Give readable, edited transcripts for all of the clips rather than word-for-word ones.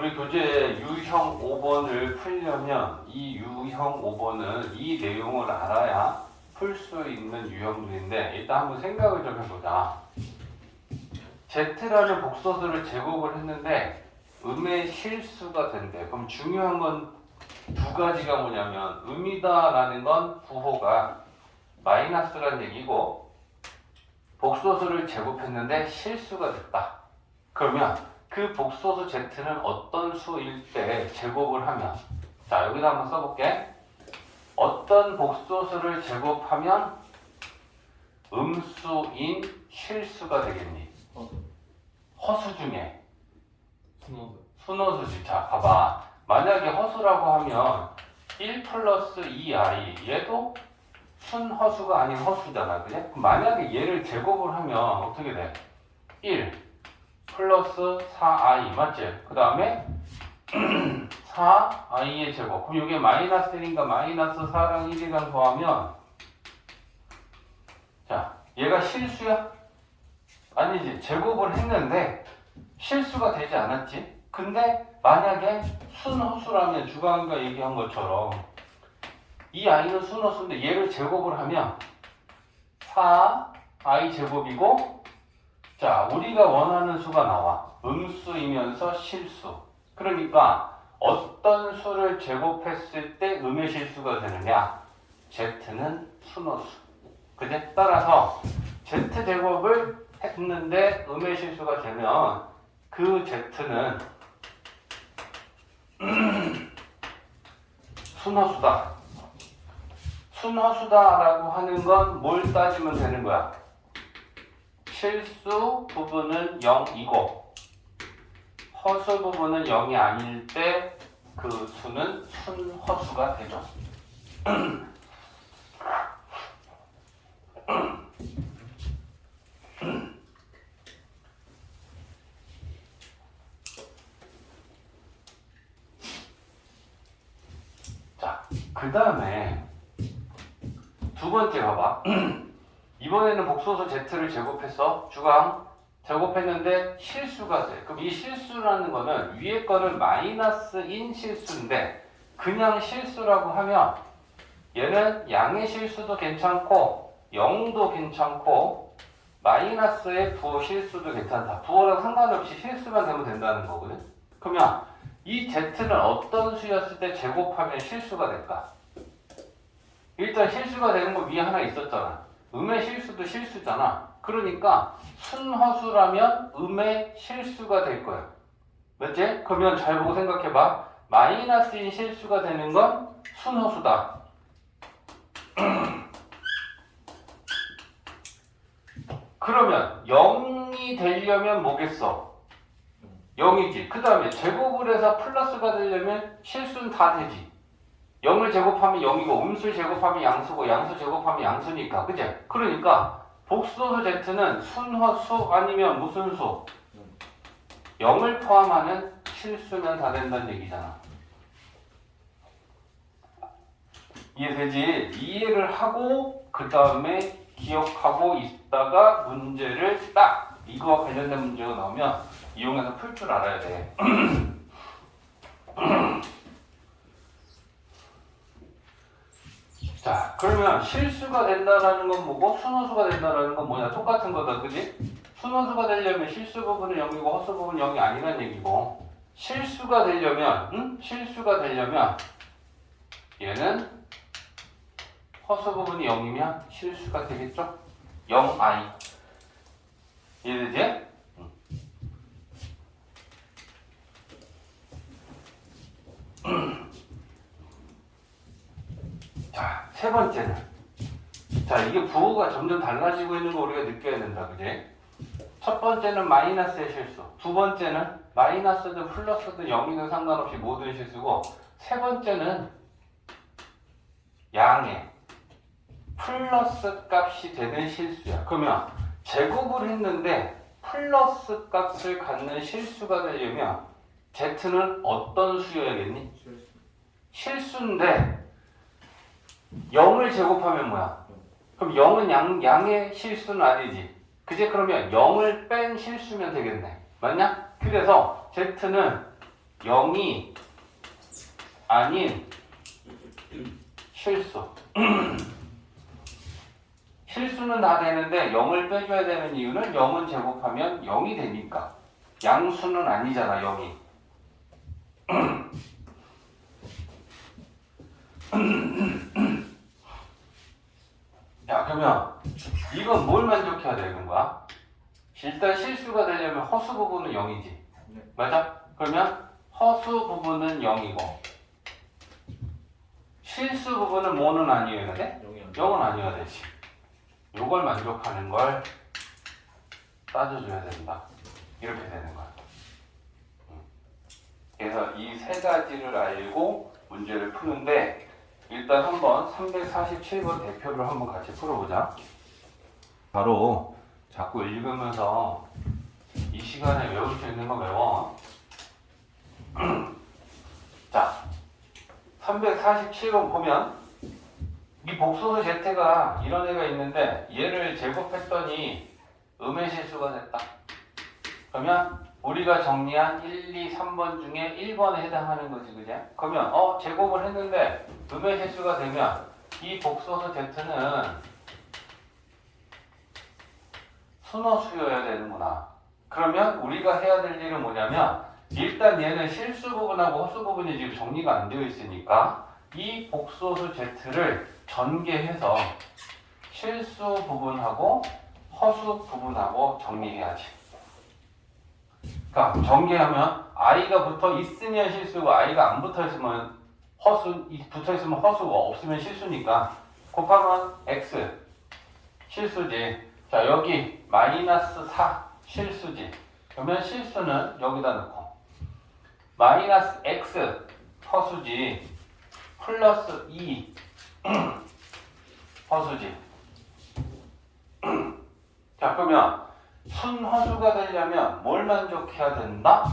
우리 교재 유형 5번을 풀려면 이 유형 5번은 이 내용을 알아야 풀 수 있는 유형들인데 일단 한번 생각을 좀 해보자. Z라는 복소수를 제곱을 했는데 음의 실수가 된대. 그럼 중요한 건 두 가지가 뭐냐면 음이다라는 건 부호가 마이너스란 얘기고 복소수를 제곱했는데 실수가 됐다. 그러면 그 복소수 Z는 어떤 수일 때 제곱을 하면 자 여기다 한번 써볼게. 어떤 복소수를 제곱하면 음수인 실수가 되겠니? 허수 중에 순허수지. 자 봐봐. 만약에 허수라고 하면 1 플러스 2i 얘도 순허수가 아닌 허수잖아. 그래? 그럼 만약에 얘를 제곱을 하면 어떻게 돼? 1 플러스 4i 맞지? 그 다음에 4i의 제곱. 그럼 이게 마이너스 1인가 마이너스 4랑 1이랑 더하면 자 얘가 실수야? 아니지. 제곱을 했는데 실수가 되지 않았지? 근데 만약에 순허수라면 주광이가 얘기한 것처럼 이 i는 순허수인데 얘를 제곱을 하면 4i 제곱이고 자 우리가 원하는 수가 나와. 음수이면서 실수. 그러니까 어떤 수를 제곱했을 때 음의 실수가 되느냐? Z는 순허수. 그제? 따라서 Z제곱을 했는데 음의 실수가 되면 그 Z는 순허수다. 순허수다라고 하는 건 뭘 따지면 되는 거야? 실수 부분은 0이고 허수 부분은 0이 아닐 때 그 수는 순허수가 되죠. 자, 그 다음에 두 번째 봐봐. 이번에는 복소수 Z를 제곱했어. 주강 제곱했는데 실수가 돼. 그럼 이 실수라는 거는 위에 거는 마이너스인 실수인데 그냥 실수라고 하면 얘는 양의 실수도 괜찮고 0도 괜찮고 마이너스의 부호 실수도 괜찮다. 부호랑 상관없이 실수만 되면 된다는 거거든. 그러면 이 Z는 어떤 수였을 때 제곱하면 실수가 될까? 일단 실수가 되는 거 위에 하나 있었잖아. 음의 실수도 실수잖아. 그러니까 순허수라면 음의 실수가 될 거야. 맞지? 그러면 잘 보고 생각해봐. 마이너스인 실수가 되는 건 순허수다. 그러면 0이 되려면 뭐겠어? 0이지. 그 다음에 제곱을 해서 플러스가 되려면 실수는 다 되지. 0을 제곱하면 0이고 음수를 제곱하면 양수고 양수 제곱하면 양수니까. 그치? 그러니까 복소수 Z는 순허수 아니면 무슨 수? 0을 포함하는 실수면 다 된다는 얘기잖아. 이해되지? 이해를 하고 그 다음에 기억하고 있다가 문제를 딱 이거와 관련된 문제가 나오면 이용해서 풀 줄 알아야 돼. 자, 그러면 실수가 된다라는 건 뭐고 순허수가 된다라는 건 뭐냐? 똑같은 거다, 그지? 순허수가 되려면 실수 부분은 0이고 허수 부분은 0이 아니란 얘기고 실수가 되려면 실수가 되려면 얘는 허수 부분이 0이면 실수가 되겠죠? 0i 이해되지? 자, 세 번째는 자 이게 부호가 점점 달라지고 있는 거 우리가 느껴야 된다, 그지? 첫 번째는 마이너스의 실수, 두 번째는 마이너스든 플러스든 0이든 상관없이 모든 실수고 세 번째는 양의 플러스 값이 되는 실수야. 그러면 제곱을 했는데 플러스 값을 갖는 실수가 되려면 Z는 어떤 수여야겠니? 실수인데 0을 제곱하면 뭐야? 그럼 0은 양의 실수는 아니지. 그제? 그러면 0을 뺀 실수면 되겠네. 맞냐? 그래서 Z는 0이 아닌 실수. 실수는 다 되는데 0을 빼줘야 되는 이유는 0은 제곱하면 0이 되니까. 양수는 아니잖아 0이. 야, 그러면 이건 뭘 만족해야 되는 거야? 일단 실수가 되려면 허수 부분은 0이지. 네. 맞아? 그러면 허수 부분은 0이고 실수 부분은 뭐는 아니어야 돼? 0은 아니어야 되지. 요걸 만족하는 걸 따져줘야 된다. 이렇게 되는 거야. 그래서 이 세 가지를 알고 문제를 푸는데 일단 한번 347번 대표를 한번 같이 풀어보자. 바로 자꾸 읽으면서 이 시간에 외울 수 있는 거 외워. 자, 347번 보면 이 복소수 Z가 이런 애가 있는데 얘를 제곱했더니 음의 실수가 됐다. 그러면 우리가 정리한 1, 2, 3번 중에 1번에 해당하는 거지, 그지? 그러면 제곱을 했는데 음의 실수가 되면 이 복소수 Z는 순허수여야 되는구나. 그러면 우리가 해야 될 일은 뭐냐면 일단 얘는 실수 부분하고 허수 부분이 지금 정리가 안 되어 있으니까 이 복소수 Z를 전개해서 실수 부분하고 허수 부분하고 정리해야지. 그러니까 전개하면 i가 붙어 있으면 실수고 i가 안 붙어 있으면 허수, 붙어 있으면 허수고 없으면 실수니까 곱하면 x 실수지. 자, 여기 마이너스 4 실수지. 그러면 실수는 여기다 넣고 마이너스 x 허수지. 플러스 2 허수지. 자, 그러면 순허수가 되려면 뭘 만족해야 된다?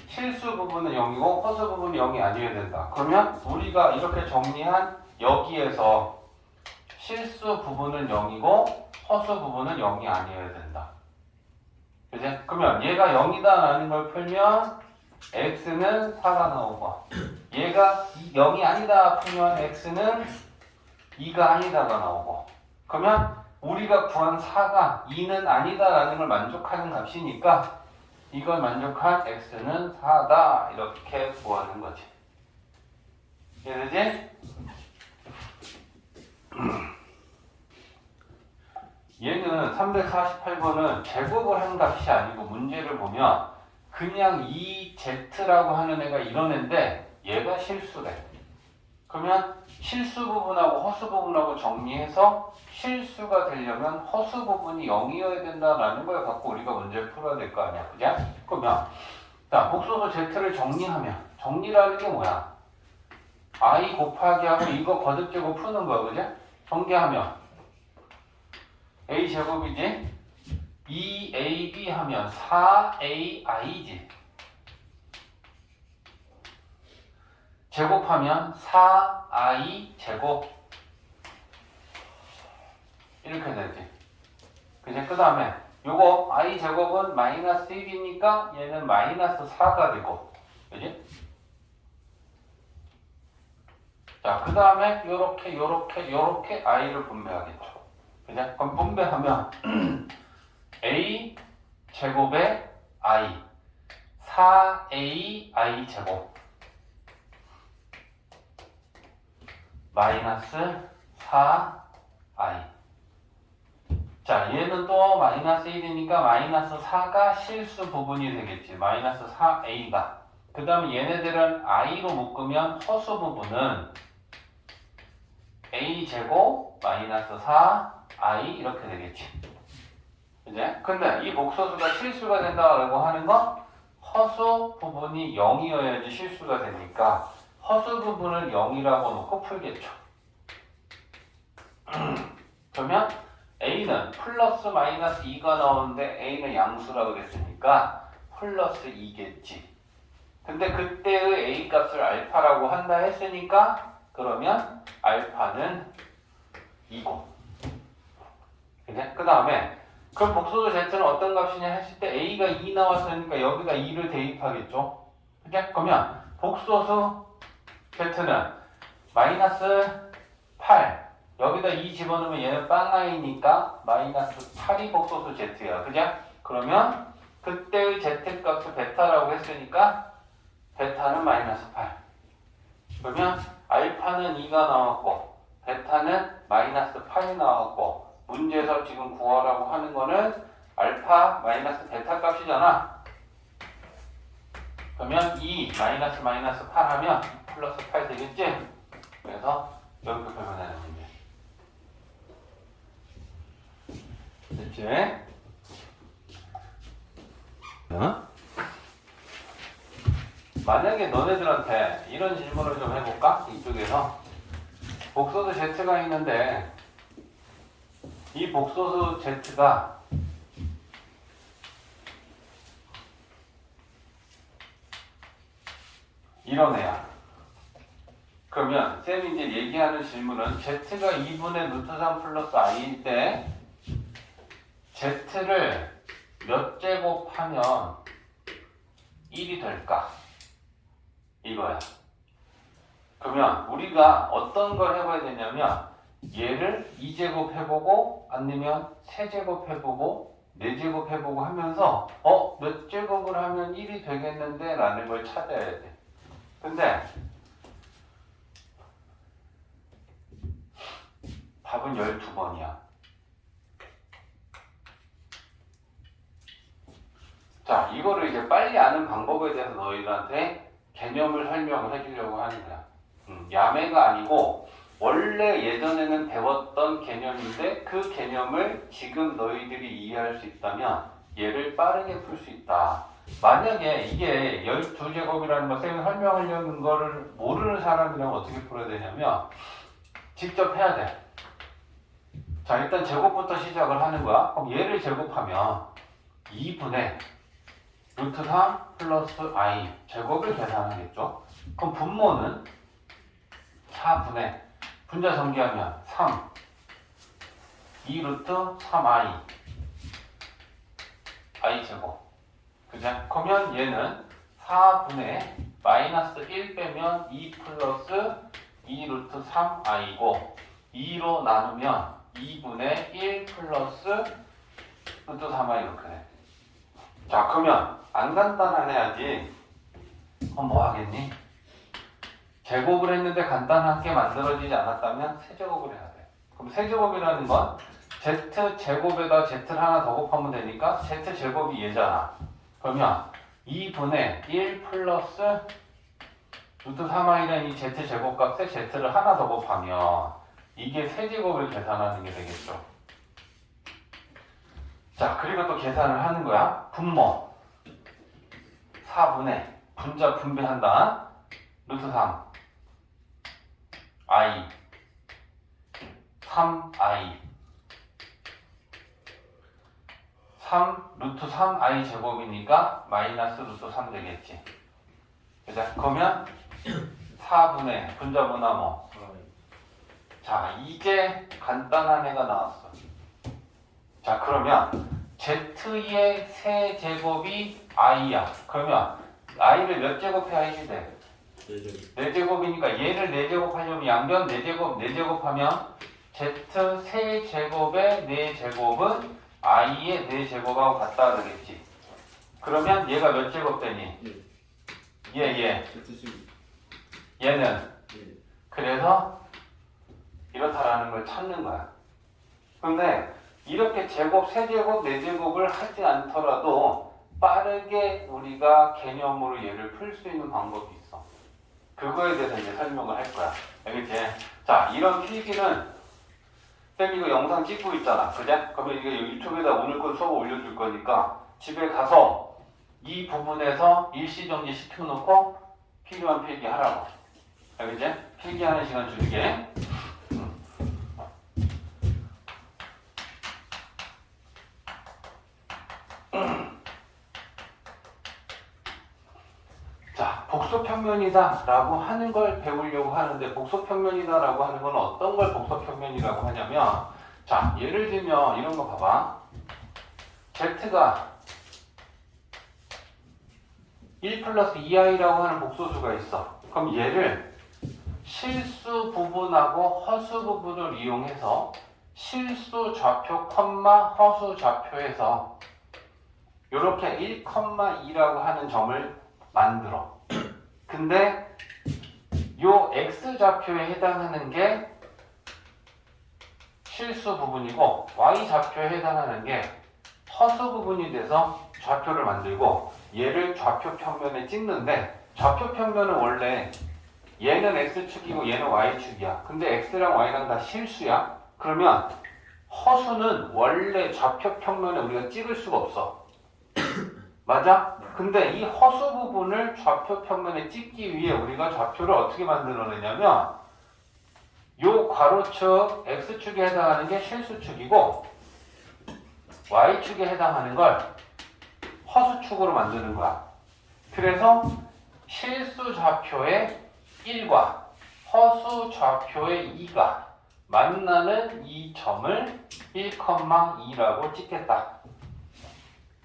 실수 부분은 0이고 허수 부분이 0이 아니어야 된다. 그러면 우리가 이렇게 정리한 여기에서 실수 부분은 0이고 허수 부분은 0이 아니어야 된다. 그치? 그러면 얘가 0이다 라는 걸 풀면 x는 4가 나오고 얘가 0이 아니다 풀면 x는 2가 아니다가 나오고 그러면 우리가 구한 4가 2는 아니다 라는 걸 만족하는 값이니까 이걸 만족한 x는 4다 이렇게 구하는 거지. 이해되지? 얘는 348번은 제곱을 한 값이 아니고 문제를 보면 그냥 이 z라고 하는 애가 이런 애인데 얘가 실수래. 그러면 실수 부분하고 허수 부분하고 정리해서 실수가 되려면 허수 부분이 0이어야 된다라는 걸 갖고 우리가 문제를 풀어야 될 거 아니야. 그죠? 그러면 자, 복소수 z를 정리하면 정리라는 게 뭐야? i 곱하기 하고 이거 거듭제곱 푸는 거야. 그죠? 전개하면 a 제곱이지? 2ab 하면 4ai지. 제곱하면 4i 제곱 이렇게 되지. 그지? 그 다음에 요거 i 제곱은 마이너스 1이니까 얘는 마이너스 4가 되고 그지? 자, 그 다음에 요렇게 i를 분배하겠죠. 그지? 그럼 분배하면 a 제곱에 i 4ai 제곱 마이너스 4i. 자, 얘는 또 마이너스 1이니까 마이너스 4가 실수 부분이 되겠지. 마이너스 4a가. 그 다음에 얘네들은 i로 묶으면 허수 부분은 a 제곱 마이너스 4i 이렇게 되겠지. 그제? 근데 이 복소수가 실수가 된다고 하는 건 허수 부분이 0이어야지 실수가 되니까 허수 부분을 0이라고 놓고 풀겠죠. 그러면 a는 플러스 마이너스 2가 나오는데 a는 양수라고 그랬으니까 플러스 2겠지. 근데 그때의 a 값을 알파라고 한다 했으니까 그러면 알파는 2고. 그래? 그 다음에 그럼 복소수 z는 어떤 값이냐 했을 때 a가 2 나왔으니까 여기다 2를 대입하겠죠. 그죠? 그러면 복소수 Z는 마이너스 8 여기다 2 집어넣으면 얘는 빵아이니까 마이너스 8이 복소수 Z야. 그죠? 그러면 그때의 Z값을 베타라고 했으니까 베타는 마이너스 8. 그러면 알파는 2가 나왔고 베타는 마이너스 8이 나왔고 문제에서 지금 구하라고 하는 거는 알파 마이너스 베타 값이잖아. 그러면 2 마이너스 마이너스 8 하면 플러스 8 되겠지? 그래서 이렇게 표현하는 문제. 됐지? 어? 만약에 너네들한테 이런 질문을 좀 해볼까? 이쪽에서 복소수 Z가 있는데 이 복소수 Z가 이런 애야. 그러면 쌤이 이제 얘기하는 질문은 Z가 2분의 루트 3 플러스 i일 때 Z를 몇 제곱하면 1이 될까? 이거야. 그러면 우리가 어떤 걸 해봐야 되냐면 얘를 2제곱 해보고 아니면 3제곱 해보고 4제곱 해보고 하면서 몇 제곱을 하면 1이 되겠는데 라는 걸 찾아야 돼. 근데 답은 12번이야. 자, 이거를 이제 빨리 아는 방법에 대해서 너희들한테 개념을 설명을 해주려고 하는 거야. 야매가 아니고 원래 예전에는 배웠던 개념인데 그 개념을 지금 너희들이 이해할 수 있다면 얘를 빠르게 풀 수 있다. 만약에 이게 12제곱이라는 거 쌤이 설명하려는 거를 모르는 사람이라면 어떻게 풀어야 되냐면 직접 해야 돼. 자, 일단 제곱부터 시작을 하는 거야. 그럼 얘를 제곱하면 2분의 루트 3 플러스 i 제곱을 계산하겠죠. 그럼 분모는 4분의 분자 전개하면 3 2 루트 3i i 제곱. 그죠? 그러면 얘는 4분의 마이너스 1 빼면 2 플러스 2 루트 3i고 2로 나누면 2분의 1 플러스 루트 3i 이렇게 돼. 자, 그러면 안 간단해야지. 그럼 뭐 하겠니? 제곱을 했는데 간단하게 만들어지지 않았다면 세제곱을 해야 돼. 그럼 세제곱이라는 건 Z제곱에다 Z를 하나 더 곱하면 되니까 Z제곱이 얘잖아. 그러면 2분의 1 플러스 루트 3i라는 이 Z제곱 값에 Z를 하나 더 곱하면 이게 세제곱을 계산하는 게 되겠죠. 자, 그리고 또 계산을 하는 거야. 분모 4분의 분자 분배한다. 루트 3 i 3i 3 루트 3i 제곱이니까 마이너스 루트 3 되겠지. 그죠? 그러면 4분의 분자분화 뭐. 자, 이제 간단한 애가 나왔어. 자, 그러면 Z의 세제곱이 i야. 그러면 i를 몇 제곱해야 1이 돼? 4제곱이니까 얘를 4제곱 하려면 양변 4제곱 4제곱하면 Z 세제곱의 4제곱은 i의 4제곱하고 같다 그러겠지. 그러면 얘가 몇 제곱 되니? 얘는 그래서 이렇다라는 걸 찾는 거야. 근데 이렇게 제곱, 세제곱, 4제곱을 하지 않더라도 빠르게 우리가 개념으로 얘를 풀 수 있는 방법이 있어. 그거에 대해서 이제 설명을 할 거야. 알겠지? 자, 이런 필기는 쌤 이거 영상 찍고 있잖아. 그죠? 그러면 이거 유튜브에다 오늘 거 수업 올려줄 거니까 집에 가서 이 부분에서 일시정지 시켜놓고 필요한 필기 하라고. 알겠지? 필기하는 시간 줄게. 자, 복소평면이다 라고 하는 걸 배우려고 하는데 복소평면이다 라고 하는 건 어떤 걸 복소평면이라고 하냐면 자, 예를 들면 이런 거 봐봐. Z가 1 플러스 2i라고 하는 복소수가 있어. 그럼 얘를 실수 부분하고 허수 부분을 이용해서 실수 좌표, 허수 좌표에서 이렇게 1,2라고 하는 점을 만들어. 근데 요 x 좌표에 해당하는 게 실수 부분이고 y 좌표에 해당하는 게 허수 부분이 돼서 좌표를 만들고 얘를 좌표 평면에 찍는데 좌표 평면은 원래 얘는 x축이고 얘는 y축이야. 근데 x랑 y랑 다 실수야. 그러면 허수는 원래 좌표 평면에 우리가 찍을 수가 없어. 맞아? 근데 이 허수 부분을 좌표 평면에 찍기 위해 우리가 좌표를 어떻게 만들어내냐면 요 괄호축 x축에 해당하는 게 실수축이고 y축에 해당하는 걸 허수축으로 만드는 거야. 그래서 실수 좌표의 1과 허수 좌표의 2가 만나는 이 점을 1,2라고 찍겠다.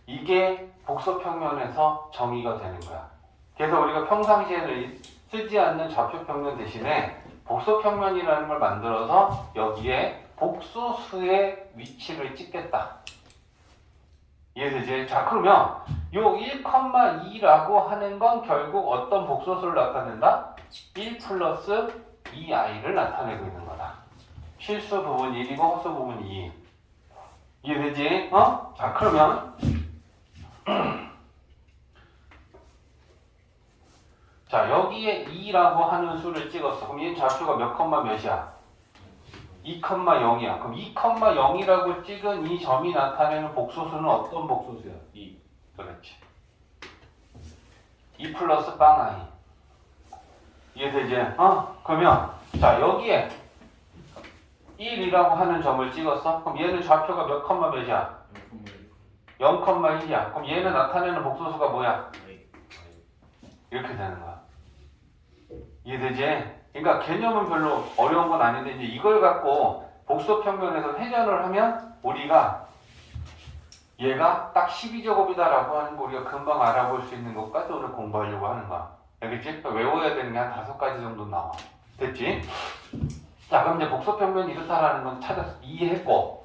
이게 복소평면에서 정의가 되는 거야. 그래서 우리가 평상시에는 쓰지 않는 좌표평면 대신에 복소평면이라는 걸 만들어서 여기에 복소수의 위치를 찍겠다. 이해되지? 자, 그러면 요 1,2라고 하는 건 결국 어떤 복소수를 나타낸다? 1 플러스 2i를 나타내고 있는 거다. 실수 부분 1이고 허수 부분 2. 이해되지? 자, 그러면 자, 여기에 2라고 하는 수를 찍었어. 그럼 얘는 좌표가 몇 컴마 몇이야? 2,0이야. 그럼 2,0이라고 찍은 이 점이 나타내는 복소수는 어떤 복소수야? 2. 그렇지. 2 플러스 빵 i. 이해되지? 그러면 자, 여기에 1이라고 하는 점을 찍었어. 그럼 얘는 좌표가 몇 컴마 몇이야? 0,1이야. 그럼 얘는 나타내는 복소수가 뭐야? 이렇게 되는 거야. 이해되지? 그러니까 개념은 별로 어려운 건 아닌데 이제 이걸 갖고 복소평면에서 회전을 하면 우리가 얘가 딱 12제곱이다라고 하는 거 우리가 금방 알아볼 수 있는 것까지 오늘 공부하려고 하는 거야. 알겠지? 외워야 되는 게 한 5가지 정도 나와. 됐지? 자, 그럼 이제 복소평면이 이렇다라는 건 찾아서 이해했고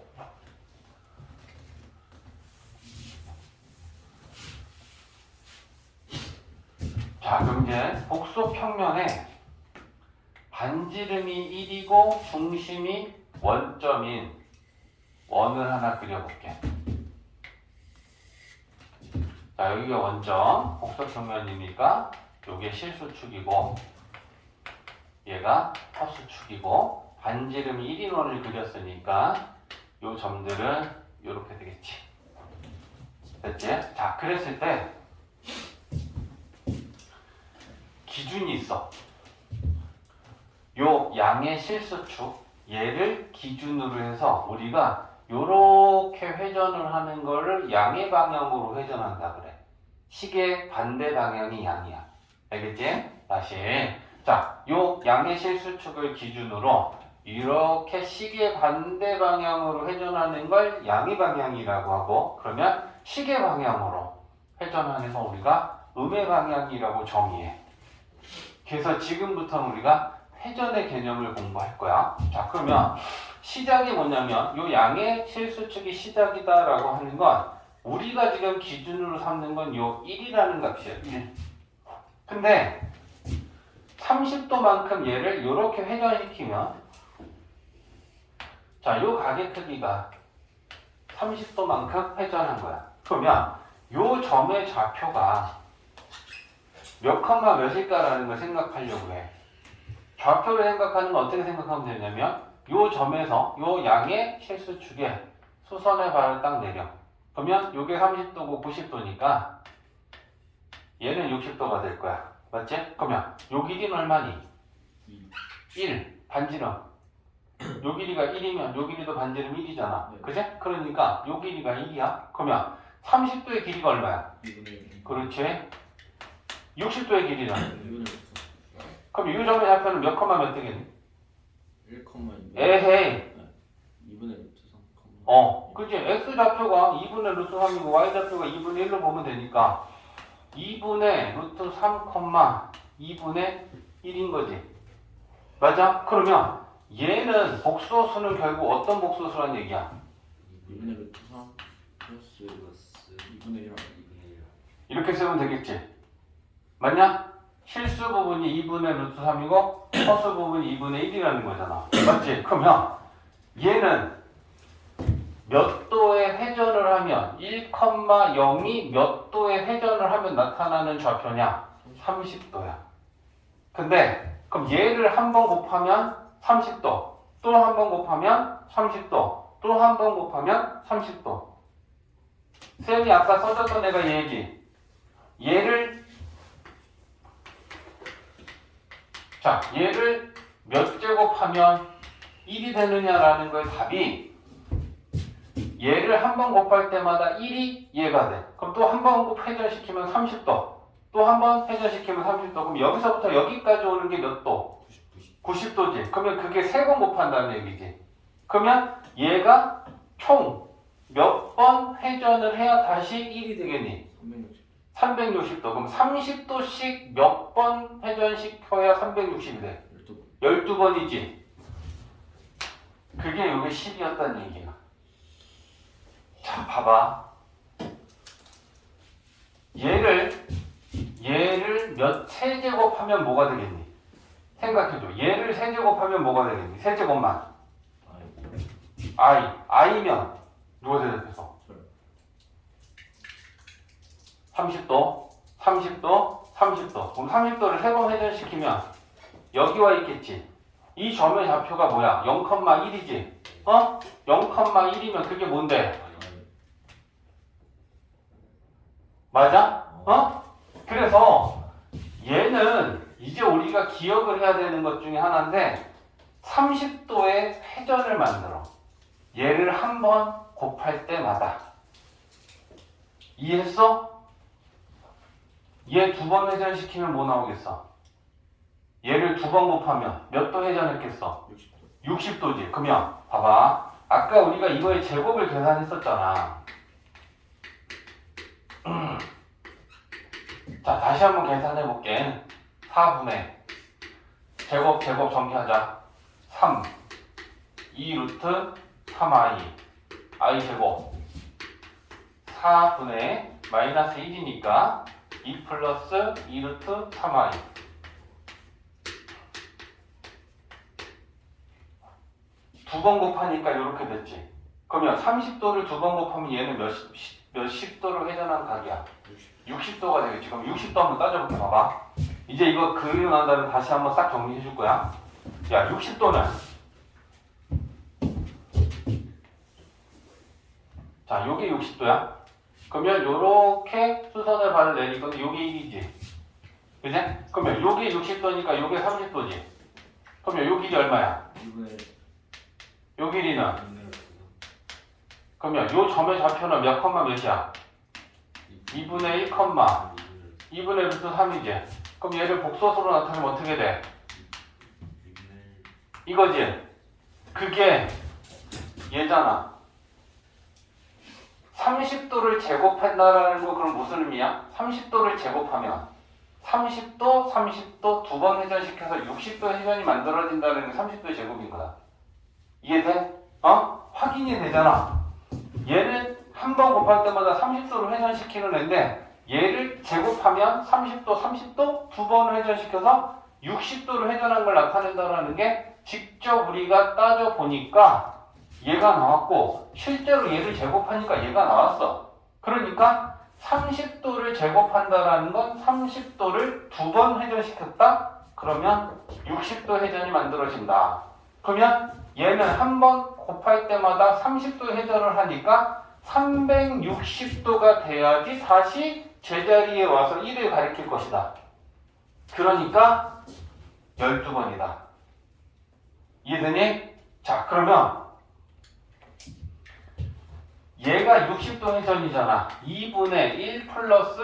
자, 그럼 이제 복소평면에 반지름이 1이고 중심이 원점인 원을 하나 그려볼게. 자, 여기가 원점, 복소평면이니까 요게 실수축이고 얘가 허수축이고 반지름이 1인 원을 그렸으니까 요 점들은 요렇게 되겠지. 됐지? 자, 그랬을 때 기준이 있어. 요 양의 실수축 얘를 기준으로 해서 우리가 요렇게 회전을 하는 거를 양의 방향으로 회전한다 그래. 시계 반대 방향이 양이야. 알겠지? 다시. 자, 요 양의 실수축을 기준으로 이렇게 시계 반대 방향으로 회전하는 걸 양의 방향이라고 하고 그러면 시계 방향으로 회전하는 거 우리가 음의 방향이라고 정의해. 그래서 지금부터는 우리가 회전의 개념을 공부할 거야. 자, 그러면 시작이 뭐냐면 요 양의 실수축이 시작이다라고 하는 건 우리가 지금 기준으로 삼는 건 요 1이라는 값이야. 1. 근데 30도만큼 얘를 요렇게 회전시키면 자, 요 가게 크기가 30도만큼 회전한 거야. 그러면 요 점의 좌표가 몇 컴마 몇일까라는 걸 생각하려고 해. 좌표를 생각하는 건 어떻게 생각하면 되냐면 요 점에서 요 양의 실수축에 수선의 발을 딱 내려. 그러면 요게 30도고 90도니까 얘는 60도가 될 거야. 맞지? 그러면 요 길이는 얼마니? 1. 반지름. 요 길이가 1이면 요 길이도 반지름 1이잖아. 그치? 그러니까 요 길이가 1이야. 그러면 30도의 길이가 얼마야? 2분의 1. 그렇지. 60도의 길이는? 그럼 이 점의 좌표는 몇 컴마 몇 되겠니? 1,2. 에헤이. 2분의 루트 3. 그치. x 좌표가 2분의 루트 3이고 y 좌표가 2분의 1로 보면 되니까 2분의 루트 3, 2분의 1인 거지. 맞아? 그러면 얘는 복소수는 결국 어떤 복소수란 얘기야? 2분의 루트 3 플러스 2분의 1 이렇게 쓰면 되겠지. 맞냐? 실수 부분이 2분의 루트 3이고 허수 부분이 2분의 1이라는 거잖아. 맞지? 그러면 얘는 몇 도의 회전을 하면 1,0이 몇 도의 회전을 하면 나타나는 좌표냐? 30도야. 근데 그럼 얘를 한 번 곱하면 30도, 또 한 번 곱하면 30도, 또 한 번 곱하면 30도. 쌤이 아까 써줬던 애가 얘지. 얘를 몇 제곱하면 1이 되느냐라는 거의 답이 얘를 한 번 곱할 때마다 1이 얘가 돼. 그럼 또 한 번 회전시키면 30도, 또 한 번 회전시키면 30도. 그럼 여기서부터 여기까지 오는 게 몇 도? 90도지. 그러면 그게 세 번 곱한다는 얘기지. 그러면 얘가 총 몇 번 회전을 해야 다시 1이 되겠니? 360도. 그럼 30도씩 몇 번 회전시켜야 360이 돼? 12번이지. 그게 요게 10이었다는 얘기야. 자, 봐봐. 얘를 몇 세제곱하면 뭐가 되겠니? 생각해줘. 얘를 세제곱하면 뭐가 되겠니? 세제곱만. i면 누가 대답해서? 30도, 30도, 30도. 그럼 30도를 세 번 회전시키면 여기와 있겠지. 이 점의 좌표가 뭐야? 0,1이지. 0,1이면 그게 뭔데? 맞아? 그래서 얘는 이제 우리가 기억을 해야 되는 것 중에 하나인데 30도의 회전을 만들어. 얘를 한 번 곱할 때마다. 이해했어? 얘 두 번 회전시키면 뭐 나오겠어? 얘를 두 번 곱하면 몇 도 회전했겠어? 60도지. 그러면 봐봐. 아까 우리가 이거의 제곱을 계산했었잖아. 자, 다시 한번 계산해 볼게. 4분의 제곱 정리하자. 3 2 루트 3i i 제곱 4분의 마이너스 1이니까 2 플러스 2 루트 3i 두 번 곱하니까 이렇게 됐지. 그러면 30도를 두 번 곱하면 얘는 몇십 도를 회전한 각이야? 60도가 되겠지. 그럼 60도 한번 따져볼게. 봐봐. 이제 이거 그리고 난 다음에 다시 한번 싹 정리해 줄 거야. 야, 60도는 자, 요게 60도야. 그러면 요렇게 수선을 발을 내릴 건데 요게 1이지. 그지? 그러면 요게 60도니까 요게 30도지. 그러면 요 길이 얼마야? 2분의 요 길이는? 그러면 요 점의 좌표는 몇 컴마 몇이야? 2분의 1 컴마 2분의 루트 3이지. 그럼 얘를 복소수로 나타내면 어떻게 돼? 이거지. 그게 얘잖아. 30도를 제곱한다라는 거 그럼 무슨 의미야? 30도를 제곱하면 30도, 30도 두 번 회전시켜서 60도 회전이 만들어진다는 게 30도 제곱인 거다. 이해돼? 확인이 되잖아. 얘는 한 번 곱할 때마다 30도를 회전시키는 애인데 얘를 제곱하면 30도, 30도 두 번 회전시켜서 60도를 회전한 걸 나타낸다는 게 직접 우리가 따져보니까 얘가 나왔고 실제로 얘를 제곱하니까 얘가 나왔어. 그러니까 30도를 제곱한다라는 건 30도를 두 번 회전시켰다? 그러면 60도 회전이 만들어진다. 그러면 얘는 한 번 곱할 때마다 30도 회전을 하니까 360도가 돼야지 다시 제자리에 와서 1을 가리킬 것이다. 그러니까 12번이다. 이해되니? 자, 그러면 얘가 60도 회전이잖아. 2분의 1 플러스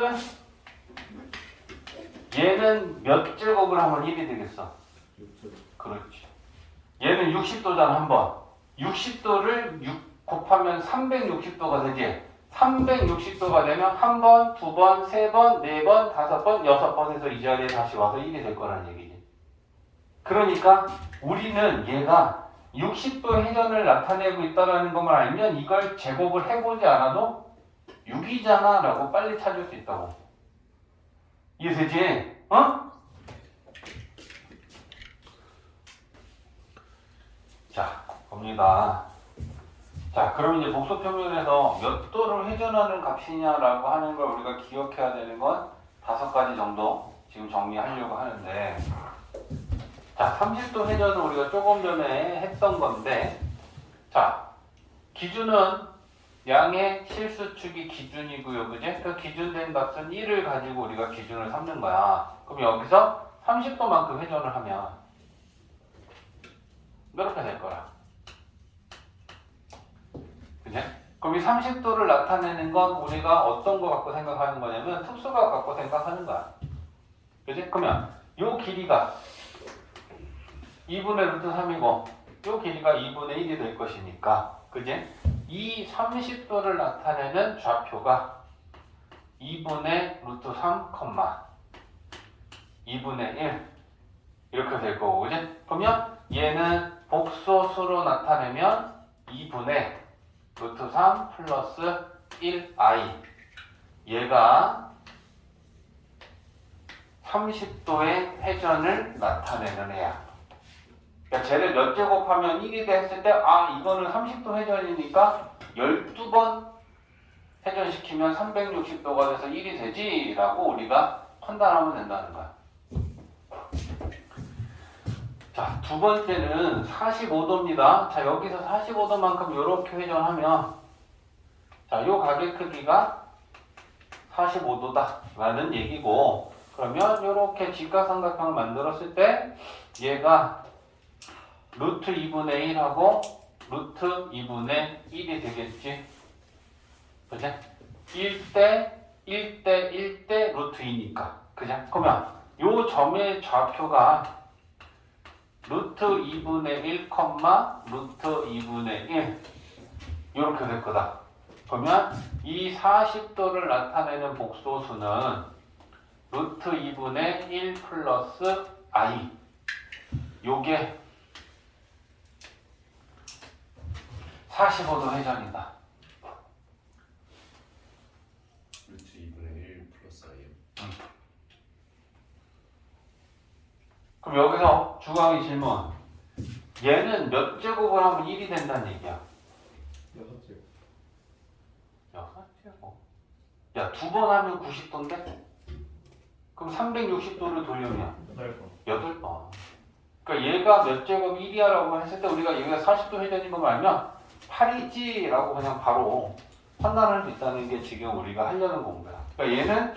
얘는 몇 제곱을 하면 1이 되겠어? 6제곱. 그렇지. 얘는 60도잖아, 한 번. 60도를 6 곱하면 360도가 되지. 360도가 되면 한 번, 두 번, 세 번, 네 번, 다섯 번, 여섯 번에서 이 자리에 다시 와서 1이 될 거라는 얘기지. 그러니까 우리는 얘가 60도 회전을 나타내고 있다는 것만 알면 이걸 제곱을 해보지 않아도 6이잖아 라고 빨리 찾을 수 있다고. 이해되지? 어? 자, 봅니다. 자, 그럼 이제 복소평면에서 몇 도를 회전하는 값이냐라고 하는 걸 우리가 기억해야 되는 건 5가지 정도 지금 정리하려고 하는데, 자, 30도 회전은 우리가 조금 전에 했던 건데, 자, 기준은 양의 실수축이 기준이고요, 그지? 그 기준된 값은 1을 가지고 우리가 기준을 삼는 거야. 그럼 여기서 30도만큼 회전을 하면 이렇게 될 거야. 그지? 그럼 이 30도를 나타내는 건 우리가 어떤 거 갖고 생각하는 거냐면 특수각 갖고 생각하는 거야. 그지? 그러면 요 길이가 2분의 루트 3이고 요 길이가 2분의 1이 될 것이니까, 그지? 이 30도를 나타내는 좌표가 2분의 루트 3, 2분의 1 이렇게 될 거고, 그지? 그러면 얘는 복소수로 나타내면 2분의 루트 3 플러스 1i, 얘가 30도의 회전을 나타내는 애야. 그러니까 쟤를 몇 제곱하면 1이 돼 했을 때, 아, 이거는 30도 회전이니까 12번 회전시키면 360도가 돼서 1이 되지 라고 우리가 판단하면 된다는 거야. 자, 두 번째는 45도입니다. 자, 여기서 45도만큼 이렇게 회전하면, 자, 요 가게 크기가 45도다 라는 얘기고, 그러면 이렇게 직각삼각형을 만들었을 때 얘가 루트 2분의 1하고 루트 2분의 1이 되겠지. 그지? 1대 1대 1대 루트 2니까. 그지? 그러면 요 점의 좌표가 루트 2분의 1, 루트 2분의 1 이렇게 될 거다. 그러면 이 40도를 나타내는 복소수는 루트 2분의 1 플러스 i, 요게 45도 회전이다. 루트 2분의 1 플러스 i. 그럼 여기서 주광이 질문. 얘는 몇 제곱을 하면 1이 된다는 얘기야? 6제곱. 6제곱. 야, 두 번 하면 90도인데? 그럼 360도를 돌려면 8번. 8번. 그러니까 얘가 몇 제곱 1이야라고 했을 때 우리가 얘가 40도 회전인 거 알면 8이지 라고 그냥 바로 판단할 수 있다는 게 지금 우리가 하려는 공부야. 그러니까 얘는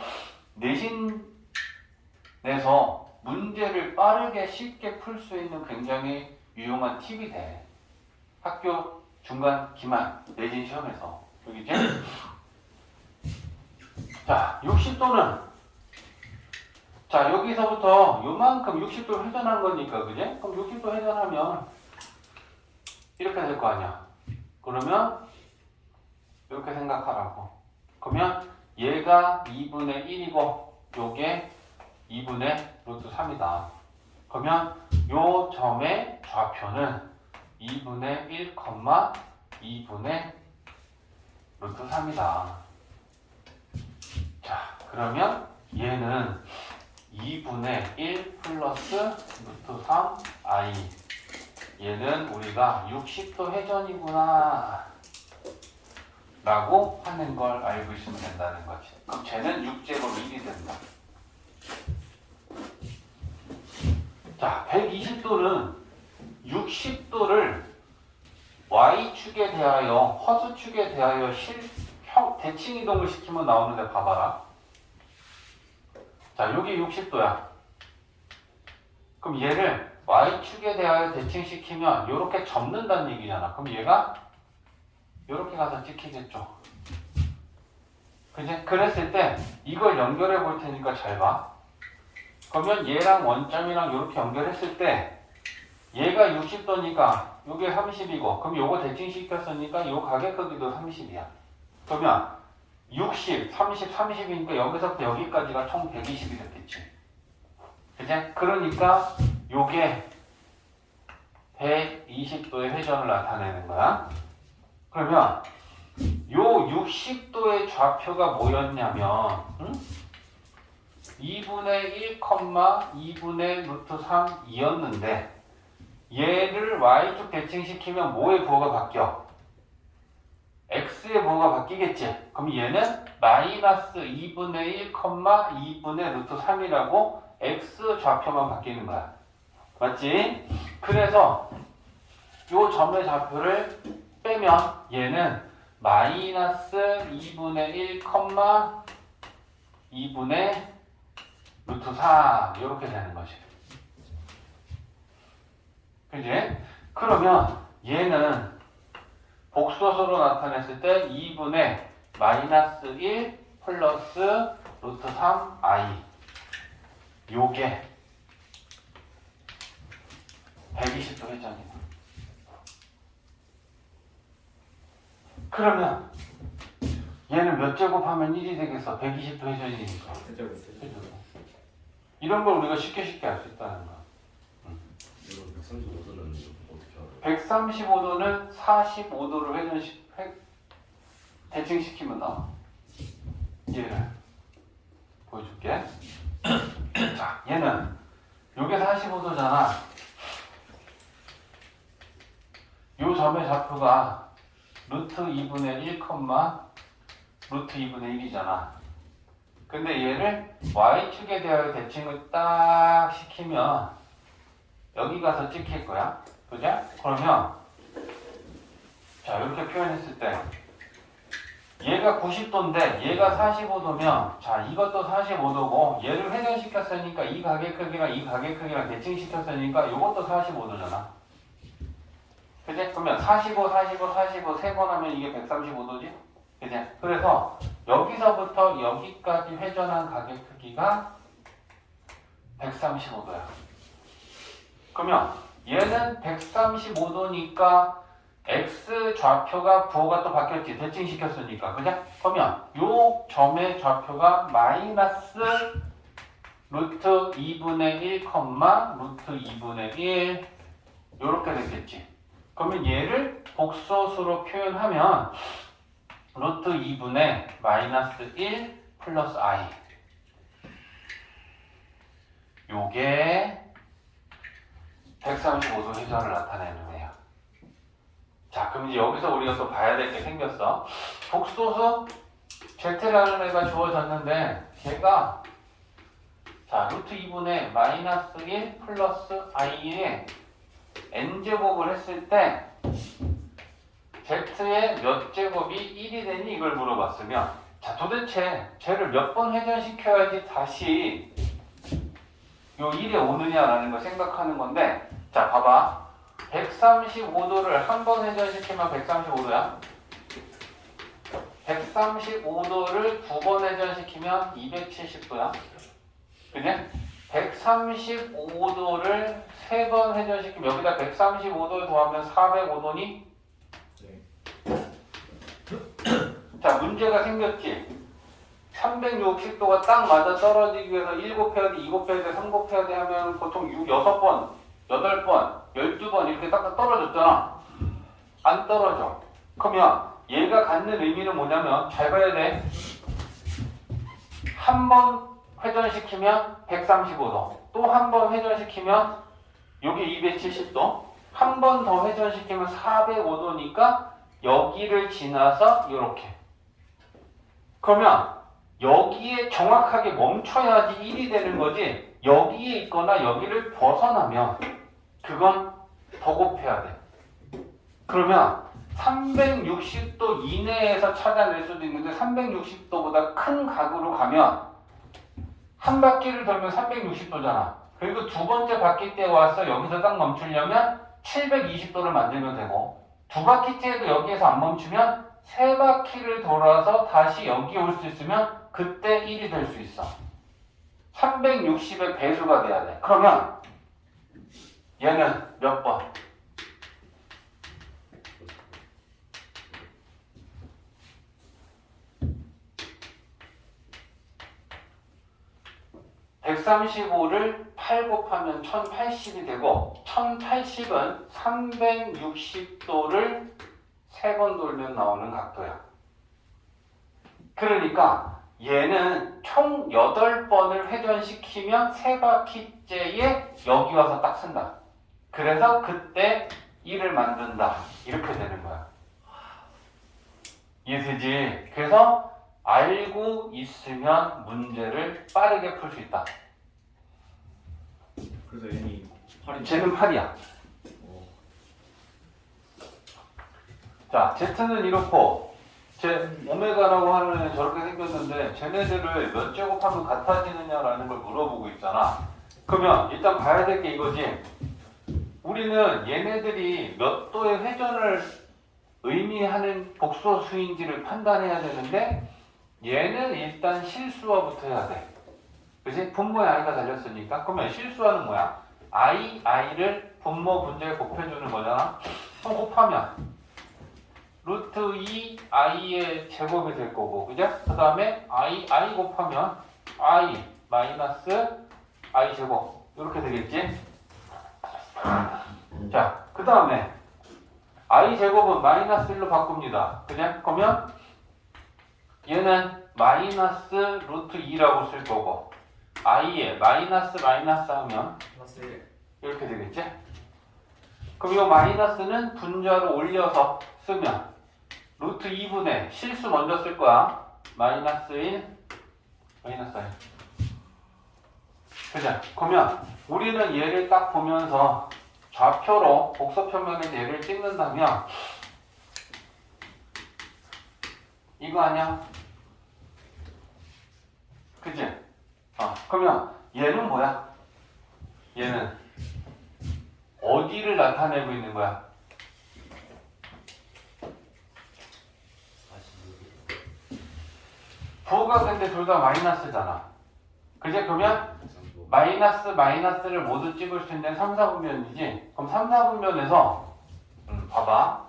내신에서 문제를 빠르게 쉽게 풀 수 있는 굉장히 유용한 팁이 돼. 학교 중간 기말 내신 시험에서. 여기지? 자, 60도는, 자, 여기서부터 요만큼 60도 회전한 거니까, 그지? 그럼 60도 회전하면 이렇게 될 거 아니야. 그러면 이렇게 생각하라고. 그러면 얘가 2분의 1이고 요게 2분의 루트 3이다. 그러면 요 점의 좌표는 2분의 1, 2분의 루트 3이다. 자, 그러면 얘는 2분의 1 플러스 루트 3i, 얘는 우리가 60도 회전이구나 라고 하는 걸 알고 있으면 된다는 거지. 그럼 쟤는 6제곱 1이 된다. 자, 120도는 60도를 y축에 대하여, 허수축에 대하여 대칭 이동을 시키면 나오는데 봐봐라. 자, 여기 60도야. 그럼 얘를 y축에 대하여 대칭시키면 이렇게 접는다는 얘기잖아. 그럼 얘가 이렇게 가서 찍히겠죠. 그지? 그랬을 때 이걸 연결해 볼 테니까 잘 봐. 그러면 얘랑 원점이랑 이렇게 연결했을 때 얘가 60도니까 이게 30이고, 그럼 요거 대칭시켰으니까 요 가격 크기도 30이야. 그러면 60, 30, 30이니까 여기서부터 여기까지가 총 120이 됐겠지. 그치? 그러니까 요게 120도의 회전을 나타내는 거야. 그러면 요 60도의 좌표가 뭐였냐면 2분의 1, 2분의 루트 3이었는데 얘를 y축 대칭시키면 뭐의 부호가 바뀌어? x의 부호가 바뀌겠지. 그럼 얘는 마이너스 2분의 1, 2분의 루트 3이라고 x 좌표만 바뀌는 거야. 맞지? 그래서 요 점의 좌표를 빼면 얘는 마이너스 2분의 1, 2분의 루트 3 이렇게 되는 거지. 그지? 그러면 얘는 복소수로 나타냈을 때 2분의 마이너스 1 플러스 루트 3i 요게 120도 회전이야. 그러면 얘는 몇 제곱하면 1이 되겠어? 120도 회전이니까. 이런 걸 우리가 쉽게 알 수 있다는 거야. 이거 135도는 어떻게 알아요? 135도는 45도를 대칭시키면 나와. 얘를 보여줄게. 자, 얘는 요게 45도잖아. 요 점의 좌표가 루트 2분의 1, 루트 2분의 1이잖아. 근데 얘를 y축에 대하여 대칭을 딱 시키면 여기 가서 찍힐 거야. 그죠? 그러면 자 이렇게 표현했을 때 얘가 90도인데 얘가 45도면 자 이것도 45도고 얘를 회전시켰으니까 이 가게 크기랑 이 가게 크기랑 대칭시켰으니까 이것도 45도잖아. 그지? 그러면 45, 45, 45 세 번 하면 이게 135도지? 그지? 그래서 여기서부터 여기까지 회전한 가게 크기가 135도야. 그러면 얘는 135도니까 x 좌표가 부호가 또 바뀌었지. 대칭시켰으니까. 그죠? 그러면 요 점의 좌표가 마이너스 루트 2분의 1, 루트 2분의 1 요렇게 됐겠지. 그러면 얘를 복소수로 표현하면 루트 2분의 마이너스 1 플러스 i 요게 135도 회전을 나타내는 애야. 자, 그럼 이제 여기서 우리가 또 봐야 될 게 생겼어. 복소수 z라는 애가 주어졌는데 걔가 자 루트 2분의 마이너스 1 플러스 i에 n제곱을 했을 때 z의 몇 제곱이 1이 되니 이걸 물어봤으면 자 도대체 쟤를 몇 번 회전시켜야지 다시 요 1에 오느냐라는 걸 생각하는 건데 자 봐봐 135도를 한 번 회전시키면 135도야 135도를 두 번 회전시키면 270도야 그지? 135도를 세 번 회전시키면 여기다 135도를 더하면 405도니? 네. 자 문제가 생겼지 360도가 딱 맞아 떨어지기 위해서 1 곱해야 돼, 2 곱해야 돼, 3 곱해야 돼 하면 보통 6번, 8번, 12번 이렇게 딱 떨어졌잖아 안 떨어져 그러면 얘가 갖는 의미는 뭐냐면 잘 봐야 돼 한 번 회전시키면 135도 또 한 번 회전시키면 여기 270도 한 번 더 회전시키면 405도니까 여기를 지나서 이렇게 그러면 여기에 정확하게 멈춰야지 1이 되는 거지 여기에 있거나 여기를 벗어나면 그건 더 곱해야 돼 그러면 360도 이내에서 찾아낼 수도 있는데 360도보다 큰 각으로 가면 한 바퀴를 돌면 360도잖아. 그리고 두 번째 바퀴 때 와서 여기서 딱 멈추려면 720도를 만들면 되고 두 바퀴째에도 여기에서 안 멈추면 세 바퀴를 돌아서 다시 여기 올 수 있으면 그때 1이 될 수 있어. 360의 배수가 돼야 돼. 그러면 얘는 몇 번? 135를 8 곱하면 1080이 되고 1080은 360도를 3번 돌면 나오는 각도야. 그러니까 얘는 총 8번을 회전시키면 3바퀴째에 여기 와서 딱 쓴다. 그래서 그때 1을 만든다. 이렇게 되는 거야. 이해되지? 그래서 알고 있으면 문제를 빠르게 풀 수 있다. 그래서 n이 8이 쟤는 8이야. 자, Z는 이렇고 제 오메가라고 하는 애는 저렇게 생겼는데 쟤네들을 몇 제곱하면 같아지느냐라는 걸 물어보고 있잖아. 그러면 일단 봐야 될 게 이거지. 우리는 얘네들이 몇 도의 회전을 의미하는 복소수인지를 판단해야 되는데 얘는 일단 실수와부터 해야 돼. 그치? 분모에 i가 달렸으니까. 그러면 실수와는 뭐야? i를 분모 분자에 곱해주는 거잖아. 그럼 곱하면 루트 2i의 제곱이 될 거고, 그죠? 그 다음에 i 곱하면 i 마이너스 i 제곱 이렇게 되겠지? 자, 그 다음에 i 제곱은 마이너스 1로 바꿉니다. 그냥 그러면 얘는 마이너스 루트 2라고 쓸 거고 i에 마이너스 마이너스 하면 플러스 1. 이렇게 되겠지? 그럼 이 마이너스는 분자로 올려서 쓰면 루트 2분의 실수 먼저 쓸 거야. 마이너스 1 마이너스 1. 그죠? 그러면 우리는 얘를 딱 보면서 좌표로 복소평면에 얘를 찍는다면 이거 아니야? 그치? 그러면 얘는 뭐야? 얘는 어디를 나타내고 있는 거야? 9가 근데 둘 다 마이너스잖아. 그제? 그러면 마이너스 마이너스를 모두 찍을 수 있는 3, 4분면이지? 그럼 3, 4분면에서 봐봐.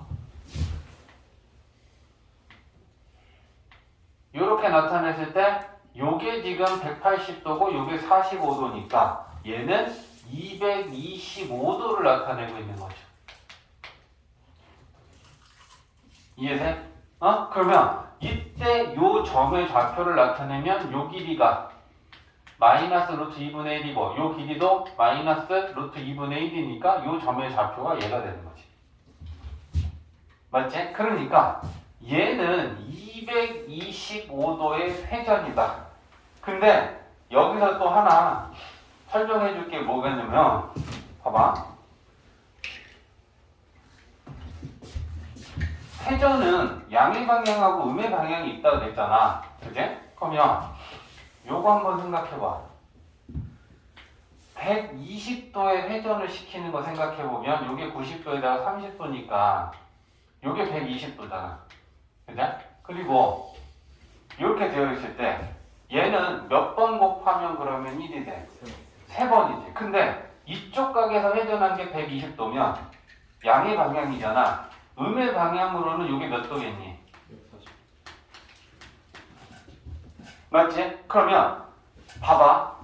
요렇게 나타냈을 때 요게 지금 180도고 요게 45도니까 얘는 225도를 나타내고 있는 거죠. 이해돼? 그러면 이때 요 점의 좌표를 나타내면 요 길이가 마이너스 루트 2분의 1이고 요 길이도 마이너스 루트 2분의 1이니까 요 점의 좌표가 얘가 되는 거지. 맞지? 그러니까 얘는 225도의 회전이다. 근데 여기서 또 하나 설명해 줄 게 뭐겠냐면 봐봐. 회전은 양의 방향하고 음의 방향이 있다고 그랬잖아. 그지? 그러면 요거 한번 생각해봐. 120도의 회전을 시키는 거 생각해보면 요게 90도에다가 30도니까 요게 120도잖아. 그죠? 그리고 이렇게 되어 있을 때 얘는 몇 번 곱하면 그러면 1이 돼? 3번이지. 근데 이쪽 각에서 회전한 게 120도면 양의 방향이잖아. 음의 방향으로는 이게 몇 도겠니? 140. 맞지? 그러면 봐봐.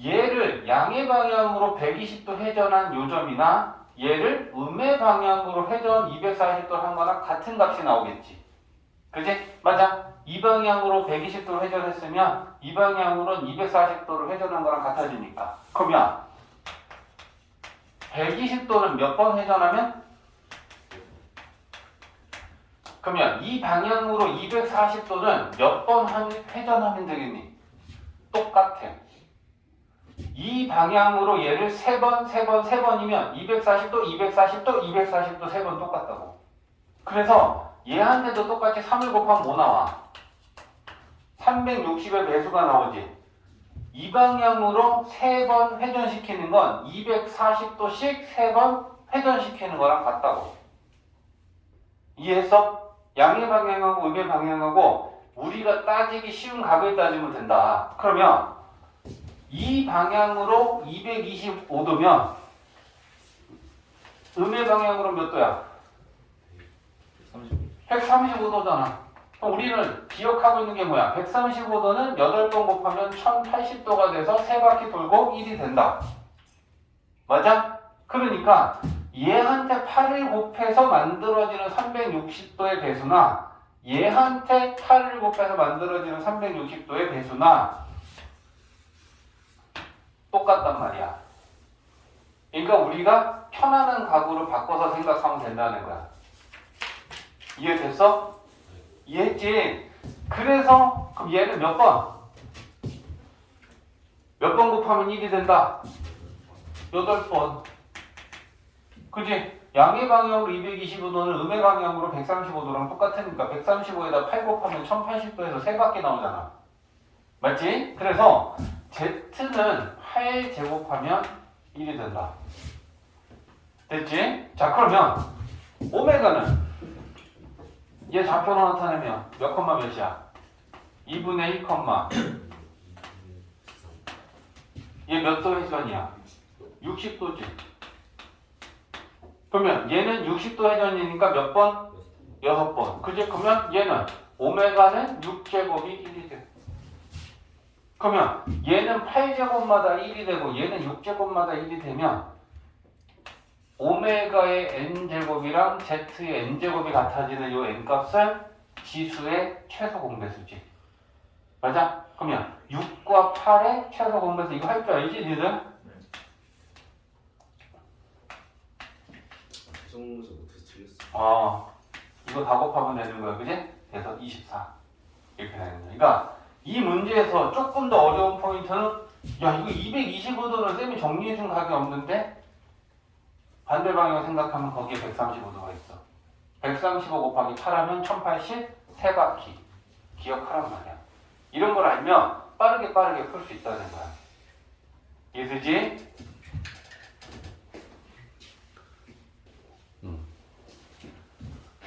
얘를 양의 방향으로 120도 회전한 요점이나 얘를 음의 방향으로 회전 240도 한 거랑 같은 값이 나오겠지. 그지? 맞아. 이 방향으로 120도를 회전했으면 이 방향으로는 240도를 회전한 거랑 같아지니까. 그러면 120도는 몇 번 회전하면? 그러면 이 방향으로 240도는 몇 번 회전하면 되겠니? 똑같아. 이 방향으로 얘를 3번, 3번, 3번이면 240도, 240도, 240도 3번 똑같다고. 그래서 얘한테도 똑같이 3을 곱하면 뭐 나와? 360의 배수가 나오지. 이 방향으로 3번 회전시키는 건 240도씩 3번 회전시키는 거랑 같다고. 이해했어? 양의 방향하고 음의 방향하고 우리가 따지기 쉬운 값을 따지면 된다. 그러면 이 방향으로 225도면 음의 방향으로 몇 도야? 35. 135도잖아. 그럼 우리는 기억하고 있는 게 뭐야? 135도는 8번 곱하면 1080도가 돼서 3바퀴 돌고 1이 된다. 맞아? 그러니까 얘한테 8을 곱해서 만들어지는 360도의 배수나 얘한테 8을 곱해서 만들어지는 360도의 배수나 똑같단 말이야. 그러니까 우리가 편안한 각으로 바꿔서 생각하면 된다는 거야. 이해됐어? 이해했지? 그래서 그럼 얘는 몇 번? 몇 번 곱하면 1이 된다? 8번. 그지? 양의 방향으로 225도는 음의 방향으로 135도랑 똑같으니까 135에다 8 곱하면 1080도에서 3바퀴 나오잖아. 맞지? 그래서 Z는 8 제곱하면 1이 된다. 됐지? 자, 그러면 오메가는 얘 좌표로 나타내면 몇 컴마 몇이야? 2분의 1 컴마. 얘 몇 도 회전이야? 60도지. 그러면 얘는 60도 회전이니까 몇 번? 6번. 그지? 그러면 얘는 오메가는 6제곱이 1이 돼. 그러면 얘는 8제곱마다 1이 되고 얘는 6제곱마다 1이 되면 오메가의 n제곱이랑 z의 n제곱이 같아지는 요 n값은 지수의 최소 공배수지. 맞아? 그러면 6과 8의 최소 공배수 이거 할 줄 알지 니들? 정문에서 못해서 틀렸어. 이거 다 곱하면 되는 거야, 그지? 그래서 24 이렇게 되는 거야. 그러니까 이 문제에서 조금 더 어려운 포인트는 야 이거 225도는 쌤이 정리해준 각이 없는데 반대 방향 생각하면 거기에 135도가 있어. 135 곱하기 8하면 1080 3바퀴 기억하란 말이야. 이런 걸 알면 빠르게 풀 수 있다는 거야. 이해되지?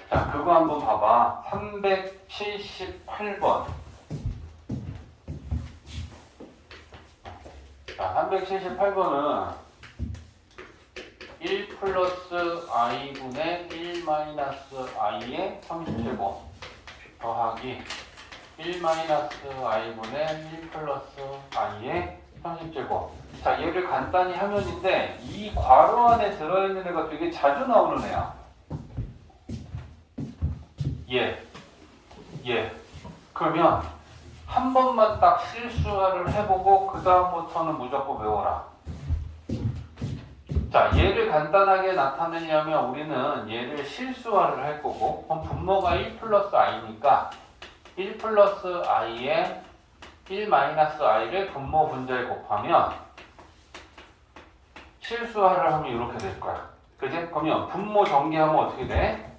자, 그거 한번 봐봐. 378번. 자, 378번은 1 플러스 i분의 1 마이너스 i의 30제곱 더하기 1 마이너스 i분의 1 플러스 i의 30제곱. 자, 얘를 간단히 하면인데 이 괄호 안에 들어있는 애가 되게 자주 나오는 애야. 그러면 한 번만 딱 실수를 해보고 그 다음부터는 무조건 외워라. 자, 얘를 간단하게 나타내려면 우리는 얘를 실수화를 할 거고 그럼 분모가 1 플러스 i니까 1 플러스 i에 1 마이너스 i를 분모 분자에 곱하면 실수화를 하면 이렇게 될 거야. 그지? 그러면 분모 전개하면 어떻게 돼?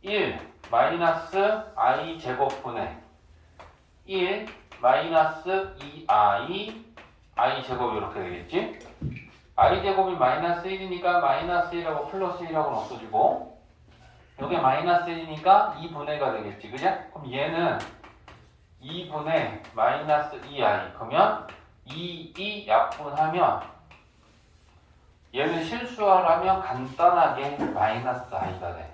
1 마이너스 i 제곱분의 1 마이너스 2i i 제곱 이렇게 되겠지? i 제곱이 마이너스 1이니까 마이너스 1하고 플러스 1하고는 없어지고 여기 마이너스 1이니까 2분의가 되겠지. 그죠? 그럼 얘는 2분의 마이너스 2i 그러면 2 약분하면 얘는 실수하려면 간단하게 마이너스 i가 돼.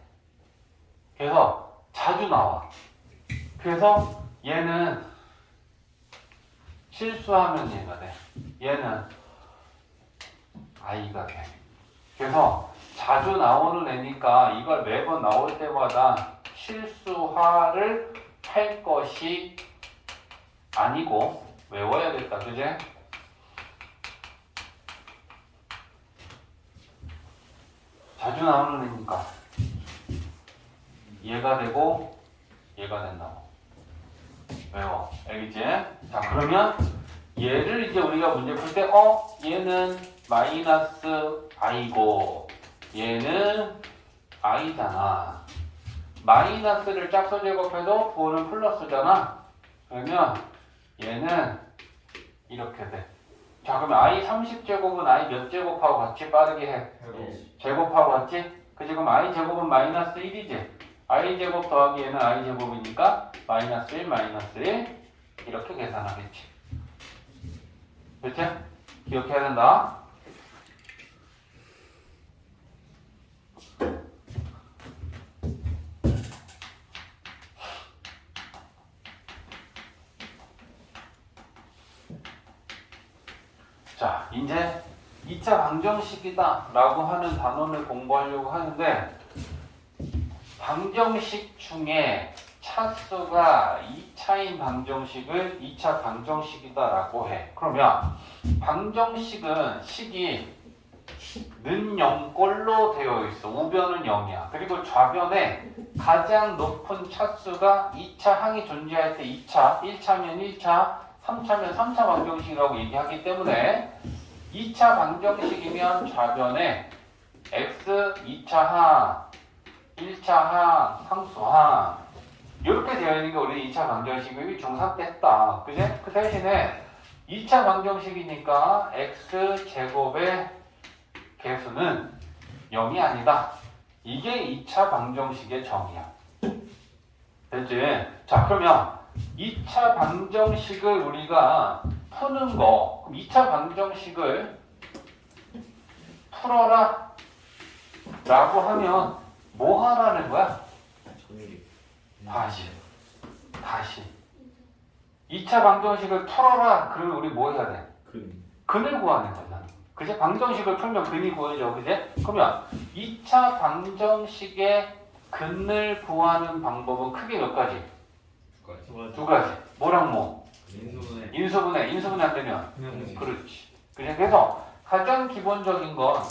그래서 자주 나와. 그래서 얘는 실수하면 얘가 돼. 얘는 i가 돼. 그래서 자주 나오는 애니까 이걸 매번 나올 때마다 실수화를 할 것이 아니고 외워야겠다. 그제? 자주 나오는 애니까 얘가 되고 얘가 된다고 외워. 알겠지? 자, 그러면 얘를 이제 우리가 문제 풀 때 얘는 마이너스 i고 얘는 i잖아. 마이너스를 짝수 제곱해도 부호는 플러스잖아. 그러면 얘는 이렇게 돼. 자, 그러면 i 30제곱은 i 몇 제곱하고 같이 빠르게 해? 제곱하고 같지? 그치? 그럼 i 제곱은 마이너스 1이지? i 제곱 더하기 얘는 i 제곱이니까 마이너스 1 마이너스 1 이렇게 계산하겠지. 그치? 기억해야 된다. 자, 이제 2차 방정식이다 라고 하는 단원을 공부하려고 하는데 방정식 중에 차수가 2차인 방정식을 2차 방정식이다 라고 해. 그러면 방정식은 식이 는 0꼴로 되어 있어. 우변은 0이야. 그리고 좌변에 가장 높은 차수가 2차 항이 존재할 때 2차, 1차면 1차, 3차면 3차 방정식이라고 얘기하기 때문에 2차 방정식이면 좌변에 x 2차 항, 1차 항, 상수항 이렇게 되어 있는 게 우리 2차 방정식이 중3 때 했다. 그제? 그 대신에 2차 방정식이니까 x제곱의 개수는 0이 아니다. 이게 2차 방정식의 정의야. 됐지? 자, 그러면 2차 방정식을 우리가 푸는 거, 2차 방정식을 풀어라 라고 하면 뭐 하라는 거야? 다시 2차 방정식을 풀어라. 그러면 우리 뭐 해야 돼? 근을 구하는 거야. 그제? 방정식을 풀면 근이 구해져. 그제? 그러면 2차 방정식의 근을 구하는 방법은 크게 몇 가지? 두 가지. 뭐랑 뭐? 인수분해. 인수분해 안 되면? 그렇지. 그제? 그래서 가장 기본적인 건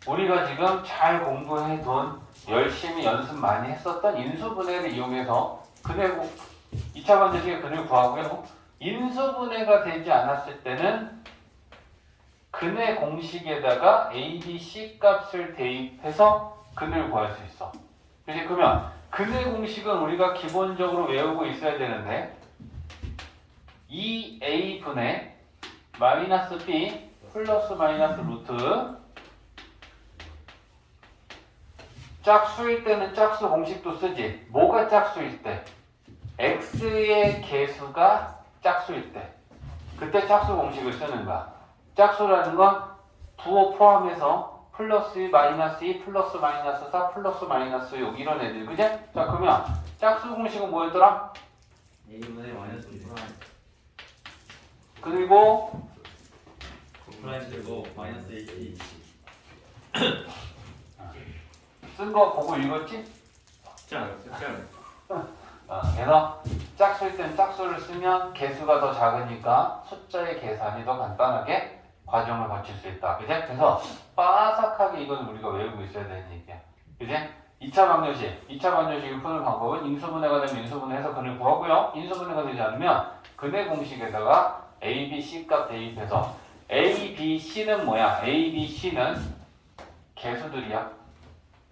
우리가 지금 잘 공부해둔 열심히 연습 많이 했었던 인수분해를 이용해서 근의 2차 방정식의 근을 구하고요. 인수분해가 되지 않았을 때는 근의 공식에다가 A, B, C 값을 대입해서 근을 구할 수 있어. 그치? 그러면 근의 공식은 우리가 기본적으로 외우고 있어야 되는데 2A분의 마이너스 B 플러스 마이너스 루트 짝수일 때는 짝수 공식도 쓰지. 뭐가 짝수일 때? x의 개수가 짝수일 때. 그때 짝수 공식을 쓰는 거야. 짝수라는 건 부호 포함해서 플러스 1, 마이너스 2, 플러스 마이너스 4, 플러스 마이너스 6 이런 애들. 그제? 자, 그러면 짝수 공식은 뭐였더라? A분의 마이너스 2 그리고 플러스 마이너스 1 쓴 거 보고 읽었지? 짤 그래서 짝수일 땐 짝수를 쓰면 개수가 더 작으니까 숫자의 계산이 더 간단하게 과정을 거칠 수 있다. 그제? 그래서 빠삭하게 이건 우리가 외우고 있어야 되는 얘기야. 그제? 2차 방정식. 2차 방정식을 푸는 방법은 인수분해가 되면 인수분해해서 근을 구하고요. 인수분해가 되지 않으면 근의 공식에다가 A, B, C 값 대입해서 A, B, C는 뭐야? A, B, C는 개수들이야.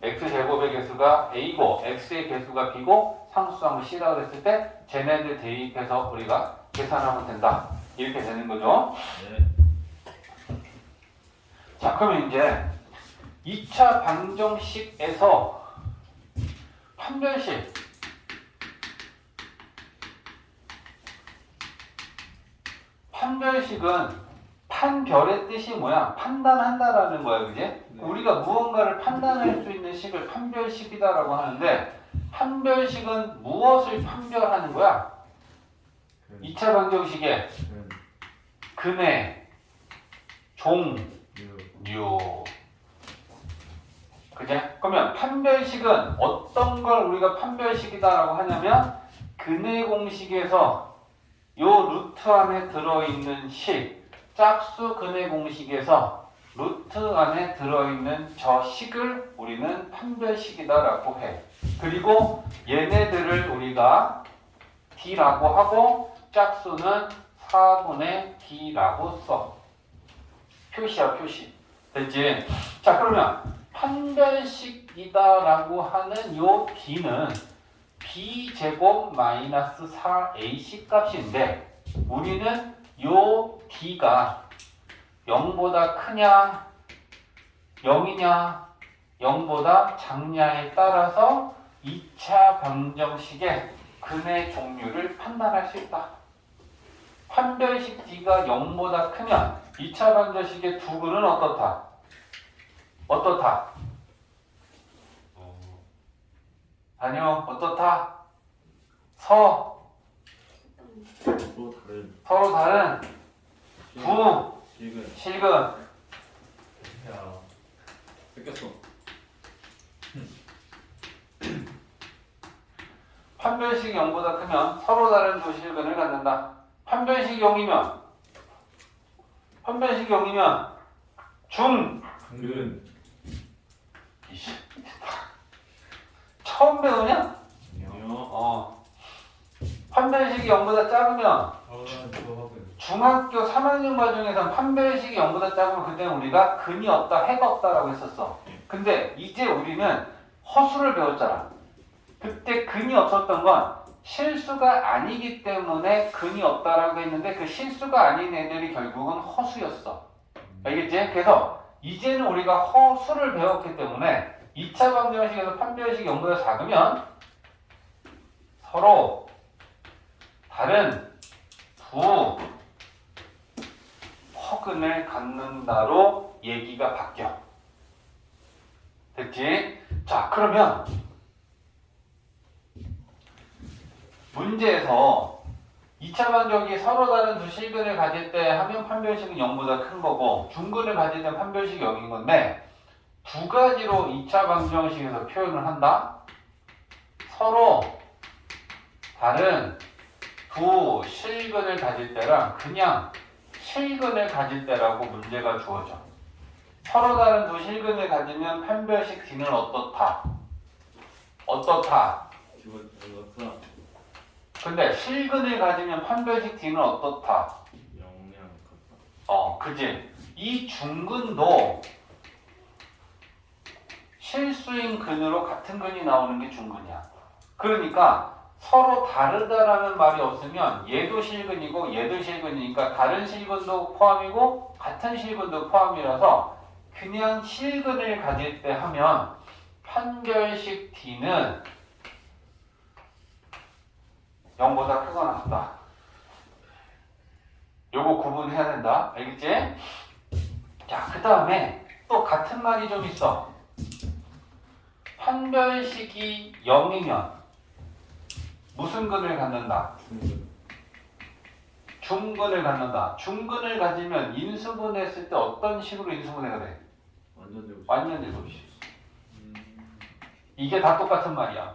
x제곱의 개수가 A고 x의 개수가 B고 상수함을 C라고 했을 때 쟤네들 대입해서 우리가 계산하면 된다. 이렇게 되는 거죠. 네. 자, 그러면 이제 2차 방정식에서 판별식은 판별의 뜻이 뭐야? 판단한다라는 거야, 그지? 네. 우리가 무언가를 판단할 수 있는 식을 판별식이다라고 하는데 판별식은 무엇을 판별하는 거야? 2차 방정식에 근의 종류. 그제? 그러면 판별식은 어떤 걸 우리가 판별식이다라고 하냐면 근의 공식에서 요 루트 안에 들어있는 식, 짝수 근의 공식에서 루트 안에 들어있는 저 식을 우리는 판별식이다라고 해. 그리고 얘네들을 우리가 D라고 하고 짝수는 4분의 D라고 써. 표시야, 표시. 됐지? 자, 그러면 판별식이다라고 하는 요 D는 B제곱 마이너스 4AC 값인데 우리는 요 D가 0보다 크냐 0이냐 0보다 작냐에 따라서 2차 방정식의 근의 종류를 판단할 수 있다. 판별식 D가 0보다 크면 2차 방정식의 두 근은 어떻다? 어떻다? 아니요, 어떻다? 서로 다른 부 실근. 실근. 야. 뺏겼어. 판별식이 0보다 크면 서로 다른 두 실근을 갖는다. 판별식이 0이면 중 근. 이씨. 처음 배우냐? 요. 판별식이 0보다 작으면 저학은. 중학교 3학년 과정에서 판별식이 0보다 작으면 그때는 우리가 근이 없다, 해가 없다라고 했었어. 근데 이제 우리는 허수를 배웠잖아. 그때 근이 없었던 건 실수가 아니기 때문에 근이 없다라고 했는데 그 실수가 아닌 애들이 결국은 허수였어. 알겠지? 그래서 이제는 우리가 허수를 배웠기 때문에 2차 방정식에서 판별식이 0보다 작으면 서로 다른 두 허근을 갖는다로 얘기가 바뀌어. 됐지? 자, 그러면 문제에서 2차 방정식이 서로 다른 두 실근을 가질 때 하면 판별식은 0보다 큰 거고 중근을 가질 때 판별식이 0인 건데 두 가지로 2차 방정식에서 표현을 한다. 서로 다른 두 실근을 가질 때랑 그냥 실근을 가질 때라고 문제가 주어져. 서로 다른 두 실근을 가지면 판별식 D는 어떻다? 기본 이거다. 근데 실근을 가지면 판별식 D는 어떻다? 영양 같다. 그지? 이 중근도 실수인 근으로 같은 근이 나오는 게 중근이야. 그러니까 서로 다르다라는 말이 없으면 얘도 실근이고 얘도 실근이니까 다른 실근도 포함이고 같은 실근도 포함이라서 그냥 실근을 가질 때 하면 판별식 D는 0보다 크거나 같다. 요거 구분해야 된다. 알겠지? 자, 그 다음에 또 같은 말이 좀 있어. 판별식이 0이면 무슨 근을 갖는다? 중근. 중근을 갖는다. 중근을 가지면 인수분해했을 때 어떤 식으로 인수분해가 돼? 완전 되고. 완전 제곱식. 이게 다 똑같은 말이야.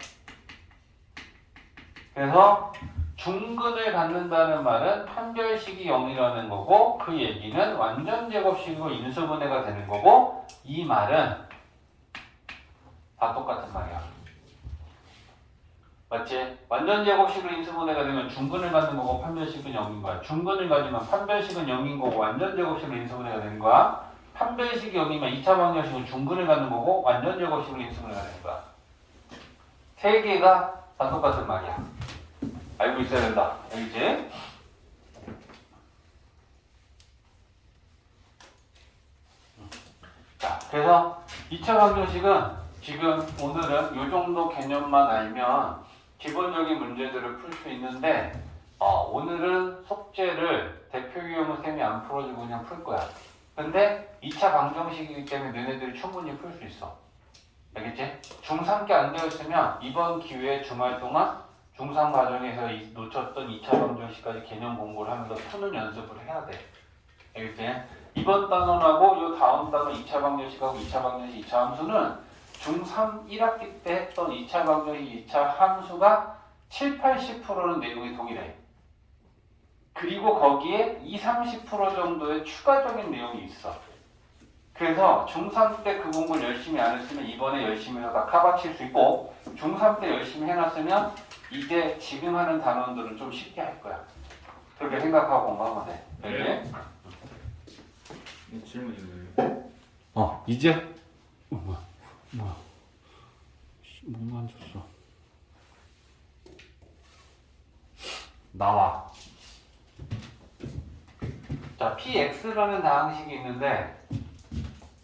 그래서 중근을 갖는다는 말은 판별식이 0이라는 거고 그 얘기는 완전 제곱식으로 인수분해가 되는 거고 이 말은 다 똑같은 말이야. 맞지? 완전 제곱식으로 인수분해가 되면 중근을 갖는 거고 판별식은 0인 거야. 중근을 가지면 판별식은 0인 거고 완전 제곱식으로 인수분해가 되는 거야. 판별식이 0이면 2차 방정식은 중근을 갖는 거고 완전 제곱식으로 인수분해가 되는 거야. 세 개가 다 똑같은 말이야. 알고 있어야 된다. 알겠지? 자, 그래서 2차 방정식은 지금 오늘은 이 정도 개념만 알면 기본적인 문제들을 풀 수 있는데 오늘은 속죄를 대표 유형은 쌤이 안 풀어주고 그냥 풀 거야. 근데 2차 방정식이기 때문에 너네들이 충분히 풀 수 있어. 알겠지? 중3 게 안 되었으면 이번 기회에 주말 동안 중3 과정에서 놓쳤던 2차 방정식까지 개념 공부를 하면서 푸는 연습을 해야 돼. 알겠지? 이번 단원하고 요 다음 단원 2차 방정식하고 2차 방정식 2차 함수는 중3 1학기 때 했던 2차 방정식 2차 함수가 7, 80%는 내용이 동일해. 그리고 거기에 20, 30% 정도의 추가적인 내용이 있어. 그래서 중3 때 그 공부를 열심히 안 했으면 이번에 열심히 해서 다 카바칠 수 있고 중3 때 열심히 해놨으면 이제 지금 하는 단원들은 좀 쉽게 할 거야. 그렇게 생각하고 공부하면 돼. 네. 이 질문 있네요. 이제? 뭐야? 못 만졌어. 나와. 자, px라는 다항식이 있는데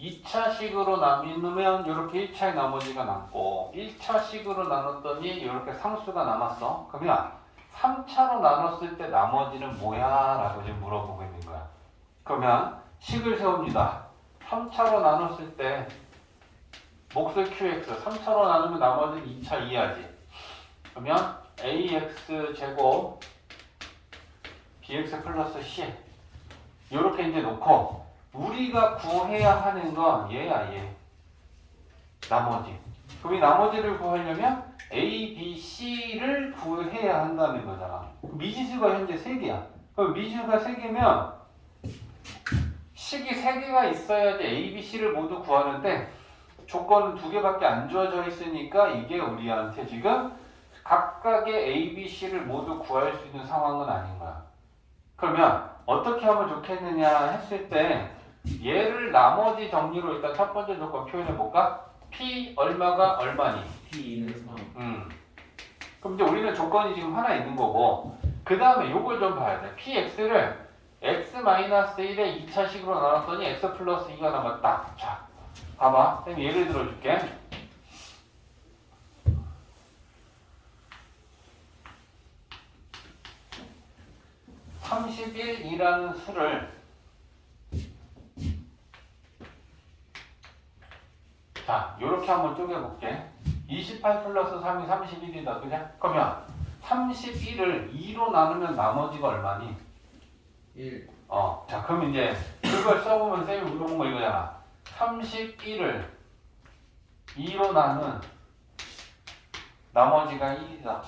2차식으로 나누면 이렇게 1차의 나머지가 남고 1차식으로 나눴더니 이렇게 상수가 남았어. 그러면 3차로 나눴을 때 나머지는 뭐야? 라고 지금 물어보고 있는 거야. 그러면 식을 세웁니다. 3차로 나눴을 때 몫을 qx 3차로 나누면 나머지는 2차 이하지. 그러면 ax 제곱 bx 플러스 c 요렇게 이제 놓고 우리가 구해야 하는 건 얘야 얘. 나머지. 그럼 이 나머지를 구하려면 A, B, C를 구해야 한다는 거잖아. 미지수가 현재 3개야. 그럼 미지수가 3개면 식이 3개가 있어야지 A, B, C를 모두 구하는데 조건은 2개밖에 안 주어져 있으니까 이게 우리한테 지금 각각의 A, B, C를 모두 구할 수 있는 상황은 아닌 거야. 그러면 어떻게 하면 좋겠느냐 했을 때 얘를 나머지 정리로 일단 첫 번째 조건 표현해 볼까? P 얼마가 얼마니? P2는 3. 그럼 이제 우리는 조건이 지금 하나 있는 거고 그 다음에 요걸 좀 봐야 돼. PX를 X-1의 2차식으로 나눴더니 X 플러스 2가 남았다. 자, 봐봐. 쌤 예를 들어줄게. (31이라는) 수를 자, 요렇게 한번 쪼개볼게. 28 플러스 3이 31이다. 그냥? 그러면 31을 2로 나누면 나머지가 얼마니? 1. 자, 그럼 이제 그걸 써보면 쌤이 물어본 거 이거잖아. 31을 2로 나눈 나머지가 1이다.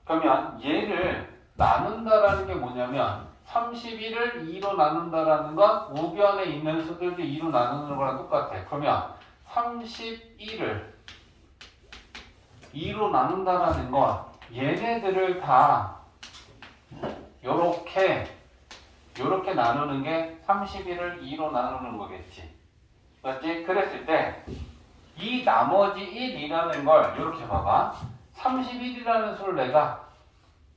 그러면 얘를 나눈다라는 게 뭐냐면 31을 2로 나눈다라는 건 우변에 있는 수들도 2로 나누는 거랑 똑같아. 그러면 31을 2로 나눈다라는 건 얘네들을 다 요렇게 나누는 게 31을 2로 나누는 거겠지. 맞지? 그랬을 때 이 나머지 1이라는 걸 이렇게 봐봐. 31이라는 수를 내가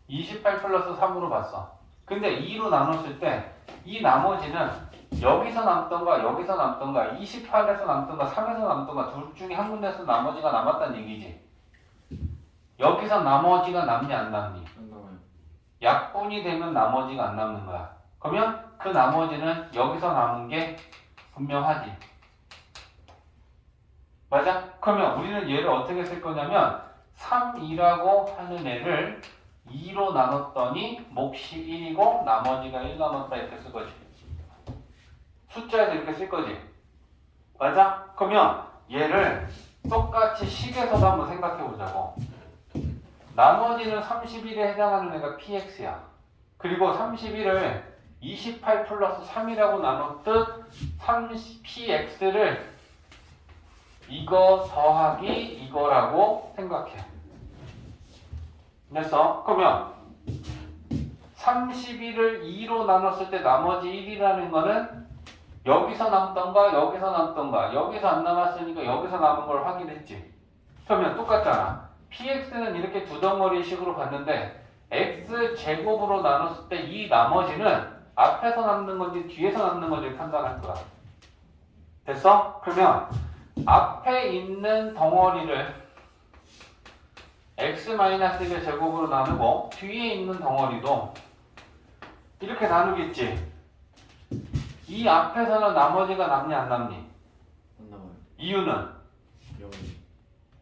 28 플러스 3으로 봤어. 근데 2로 나눴을 때 이 나머지는 여기서 남던가 여기서 남던가 28에서 남던가 3에서 남던가 둘 중에 한 군데서 나머지가 남았다는 얘기지. 여기서 나머지가 남니 안 남니? 안 나와요. 약분이 되면 나머지가 안 남는 거야. 그러면 그 나머지는 여기서 남은 게 분명하지. 맞아? 그러면 우리는 얘를 어떻게 쓸 거냐면 3이라고 하는 애를 2로 나눴더니 몫이 1이고 나머지가 1 남았다 이렇게 쓸 거지. 숫자에서 이렇게 쓸 거지. 맞아? 그러면 얘를 똑같이 식에서도 한번 생각해 보자고. 나머지는 31에 해당하는 애가 PX야. 그리고 31을 28 플러스 3이라고 나눴듯 PX를 이거 더하기 이거라고 생각해. 됐어? 그러면 31을 2로 나눴을 때 나머지 1이라는 거는 여기서 남던가 여기서 남던가 여기서 안 남았으니까 여기서 남은 걸 확인했지. 그러면 똑같잖아. PX는 이렇게 두 덩어리 식으로 봤는데 X제곱으로 나눴을 때 이 나머지는 앞에서 남는 건지 뒤에서 남는 건지 판단할 거야. 됐어? 그러면 앞에 있는 덩어리를 X-1의 제곱으로 나누고 뒤에 있는 덩어리도 이렇게 나누겠지. 이 앞에서는 나머지가 남니 안 남니? 안 나와요. 이유는 0.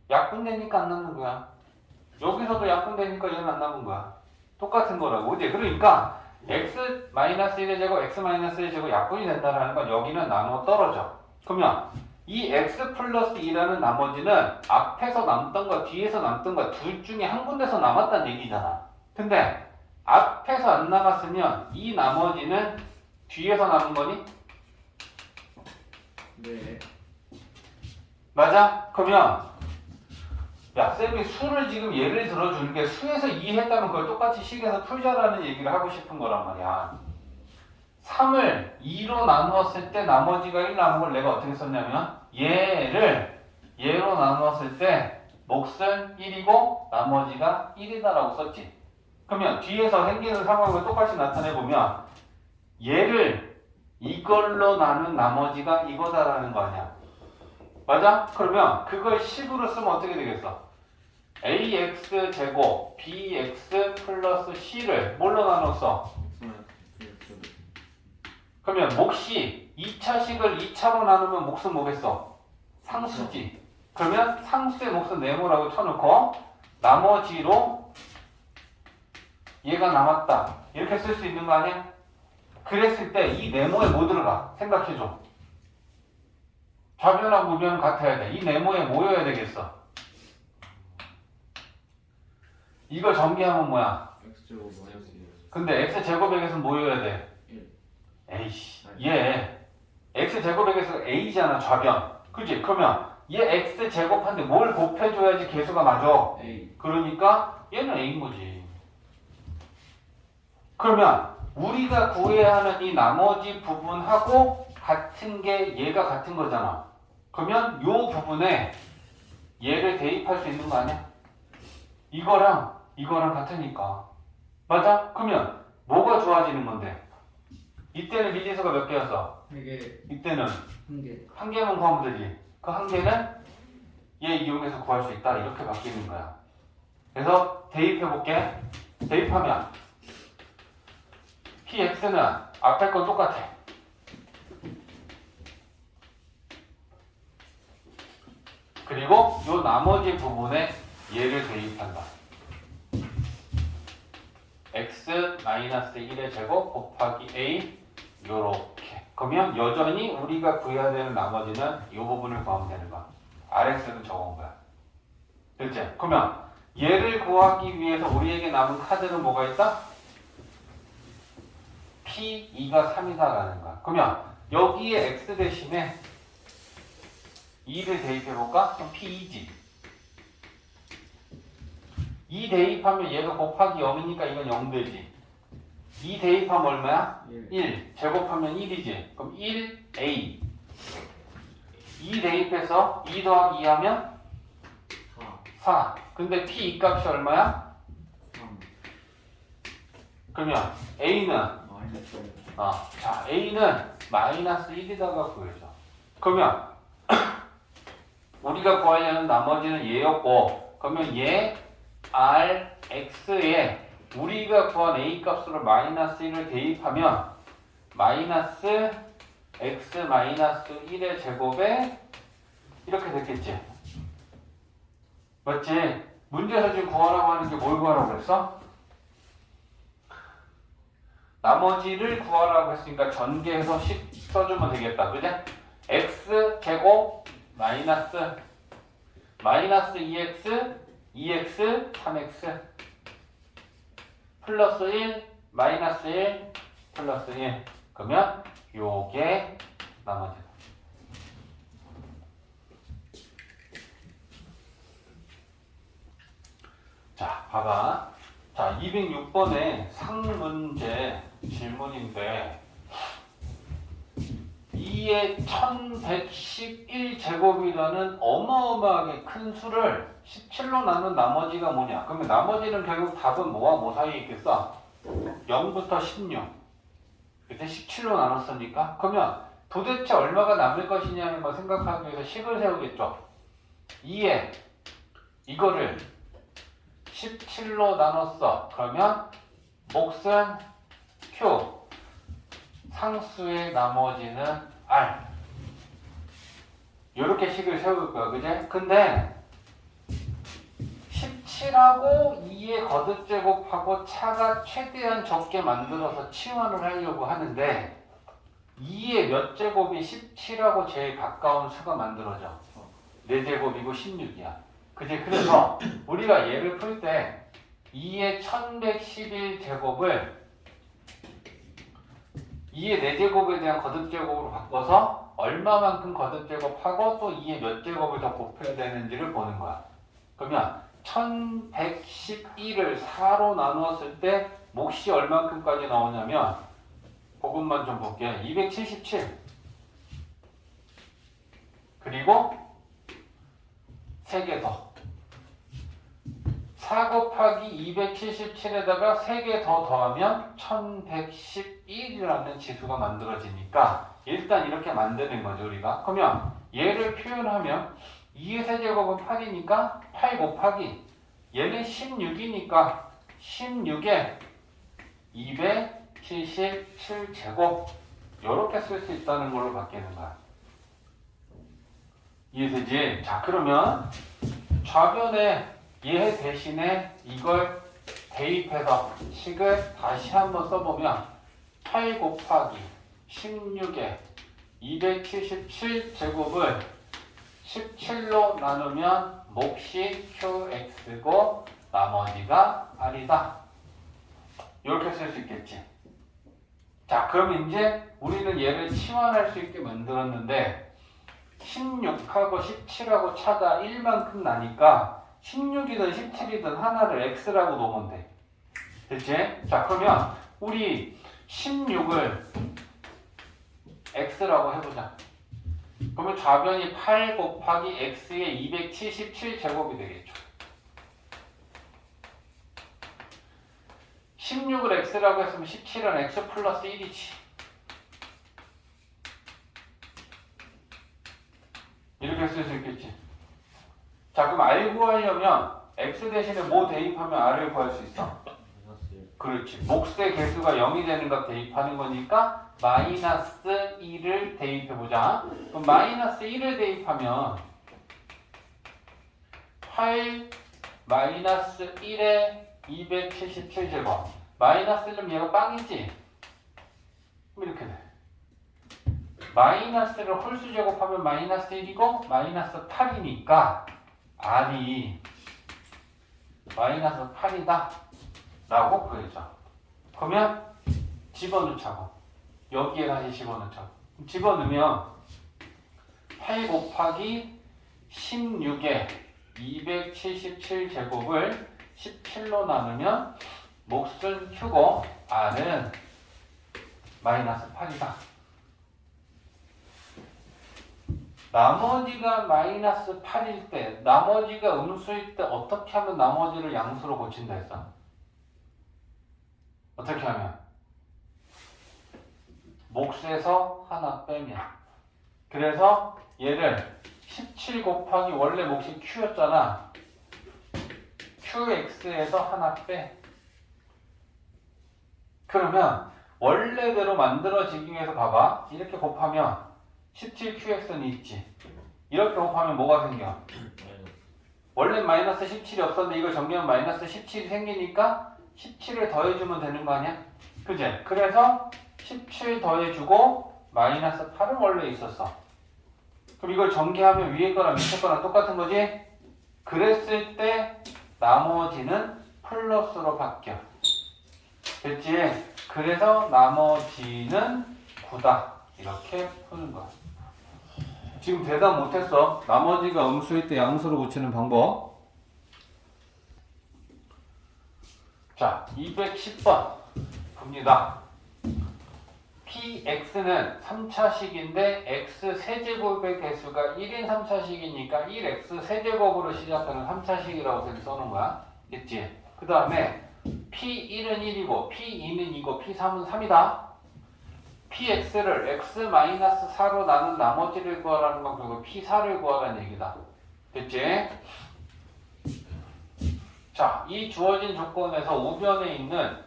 약분되니까 안 남는 거야. 여기서도 약분되니까 얘는 안 남은 거야. 똑같은 거라고. 이제 그러니까 X-1의 제곱, X-1의 제곱 약분이 된다는 건 여기는 나누어 떨어져. 그러면 이 X 플러스 2라는 나머지는 앞에서 남던가 뒤에서 남던가 둘 중에 한 군데서 남았다는 얘기잖아. 근데 앞에서 안 남았으면 이 나머지는 뒤에서 남은 거니? 네. 맞아? 그러면 야, 쌤이 수를 지금 예를 들어주는 게 수에서 이해했다면 그걸 똑같이 식에서 풀자라는 얘기를 하고 싶은 거란 말이야. 3을 2로 나누었을 때 나머지가 1 남은 걸 내가 어떻게 썼냐면 얘로 나누었을 때 몫은 1이고 나머지가 1이다라고 썼지. 그러면 뒤에서 생기는 상황을 똑같이 나타내보면 얘를 이걸로 나눈 나머지가 이거다라는 거 아니야. 맞아? 그러면 그걸 식으로 쓰면 어떻게 되겠어? ax 제곱 bx 플러스 c를 뭘로 나눴어? 그러면 몫이 2차식을 2차로 나누면 몫은 뭐겠어? 상수지. 그러면 상수의 몫은 네모라고 쳐놓고 나머지로 얘가 남았다. 이렇게 쓸 수 있는 거 아니야? 그랬을 때 이 네모에 뭐 들어가? 생각해줘. 좌변하고 우변은 같아야 돼. 이 네모에 뭐여야 되겠어? 이걸 전개하면 뭐야? X제곱 마이너스 1. 근데 x제곱에게서는 뭐여야 돼? 1. 에이씨, 얘 x제곱에게서 a잖아, 좌변. 그지? 그러면 얘 x제곱한테 뭘 곱해줘야지 개수가 맞아? A. 그러니까 얘는 a인 거지. 그러면 우리가 구해야 하는 이 나머지 부분하고 같은 게 얘가 같은 거잖아. 그러면 요 부분에 얘를 대입할 수 있는 거 아니야? 이거랑 같으니까. 맞아? 그러면 뭐가 좋아지는 건데? 이때는 미지수가 몇 개였어? 1개. 이때는 1개. 한 개만 구하면 되지. 그 한 개는 얘 이용해서 구할 수 있다. 이렇게 바뀌는 거야. 그래서 대입해 볼게. 대입하면 px는 앞에 건 똑같아. 그리고 요 나머지 부분에 얘를 대입한다. x-1의 제곱 곱하기 a 요렇게. 그러면 여전히 우리가 구해야 되는 나머지는 이 부분을 구하면 되는 거야. RX는 적은 거야. 됐지? 그러면 얘를 구하기 위해서 우리에게 남은 카드는 뭐가 있다? P2가 3이다라는 거야. 그러면 여기에 X 대신에 2를 대입해볼까? 그럼 P2지. 2 대입하면 얘가 곱하기 0이니까 이건 0 되지. 2 대입하면 얼마야? 1. 제곱하면 1이지. 그럼 1A. 2 대입해서 2 더하기 2 하면 4. 근데 P2 값이 얼마야? 3. 그러면 A는 마이너스 1. 자, A는 마이너스 1에다가 구해줘. 그러면 우리가 구하려는 나머지는 얘였고, 그러면 얘 R, X에 우리가 구한 A 값으로 마이너스 1을 대입하면 마이너스 X 마이너스 1의 제곱에 이렇게 됐겠지? 맞지? 문제에서 지금 구하라고 하는 게 뭘 구하라고 그랬어? 나머지를 구하라고 했으니까 전개해서 10 써주면 되겠다. 그지? X 제곱 마이너스 2x 2x 3x 플러스 1 마이너스 1 플러스 1. 그러면 요게 나머지다. 자, 봐봐. 자, 206번의 상문제 질문인데 2의 1111제곱이라는 어마어마하게 큰 수를 17로 나눈 나머지가 뭐냐? 그러면 나머지는 결국 답은 뭐와 뭐 사이에 있겠어? 0부터 16. 그때 17로 나눴으니까? 그러면 도대체 얼마가 남을 것이냐는 걸 생각하기 위해서 식을 세우겠죠. 2에 이거를 17로 나눴어. 그러면 몫은 Q, 상수의 나머지는 R. 이렇게 식을 세울 거야. 그제? 근데 17하고 2의 거듭제곱하고 차가 최대한 적게 만들어서 치환을 하려고 하는데 2의 몇 제곱이 17하고 제일 가까운 수가 만들어져. 4제곱이고 16이야. 그제? 그래서 우리가 얘를 풀 때 2의 1111제곱을 2의 4제곱에 대한 거듭제곱으로 바꿔서 얼마만큼 거듭제곱하고 또 2의 몇 제곱을 더 곱해야 되는지를 보는 거야. 그러면 1111을 4로 나누었을 때 몫이 얼만큼까지 나오냐면 그것만 좀 볼게. 277. 그리고 3개 더. 4 곱하기 277에다가 3개 더 더하면 1111이라는 지수가 만들어지니까 일단 이렇게 만드는 거죠, 우리가. 그러면 얘를 표현하면 2의 세제곱은 8이니까 8 곱하기 얘는 16이니까 16에 277제곱 이렇게 쓸 수 있다는 걸로 바뀌는 거야. 이해되지? 자, 그러면 좌변에 얘 대신에 이걸 대입해서 식을 다시 한번 써보면 8 곱하기 16의 277제곱을 17로 나누면 몫이 qx고 나머지가 r이다. 이렇게 쓸 수 있겠지. 자, 그럼 이제 우리는 얘를 치환할 수 있게 만들었는데 16하고 17하고 차가 1만큼 나니까 16이든 17이든 하나를 x라고 놓으면 돼. 됐지? 자, 그러면 우리 16을 x라고 해보자. 그러면 좌변이 8 곱하기 x의 277제곱이 되겠죠. 16을 x라고 했으면 17은 x 플러스 1이지. 이렇게 쓸 수 있겠지. 자, 그럼 r 구하려면 x 대신에 뭐 대입하면 r을 구할 수 있어? 그렇지. 몫의 개수가 0이 되는 값 대입하는 거니까 마이너스 1을 대입해보자. 그럼 마이너스 1을 대입하면 8 마이너스 1에 277제곱 마이너스 1은 얘가 빵이지? 그럼 이렇게 돼. 마이너스를 홀수 제곱하면 마이너스 1이고 마이너스 8이니까 r이 마이너스 8이다 라고 그러죠. 그러면 집어넣자고. 여기에 다시 집어넣자고. 집어넣으면 8 곱하기 16에 277제곱을 17로 나누면 몫은 q고 r은 마이너스 8이다. 나머지가 마이너스 8일 때, 나머지가 음수일 때 어떻게 하면 나머지를 양수로 고친다 했어? 어떻게 하면? 몫에서 하나 빼면. 그래서 얘를 17 곱하기 원래 몫이 q였잖아. qx에서 하나 빼. 그러면 원래대로 만들어지기 위해서 봐봐. 이렇게 곱하면 17qx는 있지. 이렇게 곱하면 뭐가 생겨? 원래 마이너스 17이 없었는데 이걸 정리하면 마이너스 17이 생기니까 17을 더해주면 되는 거 아니야? 그제? 그래서 17 더해주고 마이너스 8은 원래 있었어. 그럼 이걸 전개하면 위에 거랑 밑에 거랑 똑같은 거지? 그랬을 때 나머지는 플러스로 바뀌어. 됐지? 그래서 나머지는 9다. 이렇게 푸는 거야. 지금 대답 못했어. 나머지가 음수일 때 양수로 고치는 방법. 자, 210번 봅니다. px는 3차식인데 x 세제곱의 개수가 1인 3차식이니까 1x 세제곱으로 시작하는 3차식이라고 이렇게 써놓은 거야. 있지? 그 다음에 p1은 1이고 p2는 2고 p3은 3이다. px를 x-4로 나눈 나머지를 구하라는 건 결국 p4를 구하라는 얘기다. 됐지? 자, 이 주어진 조건에서 우변에 있는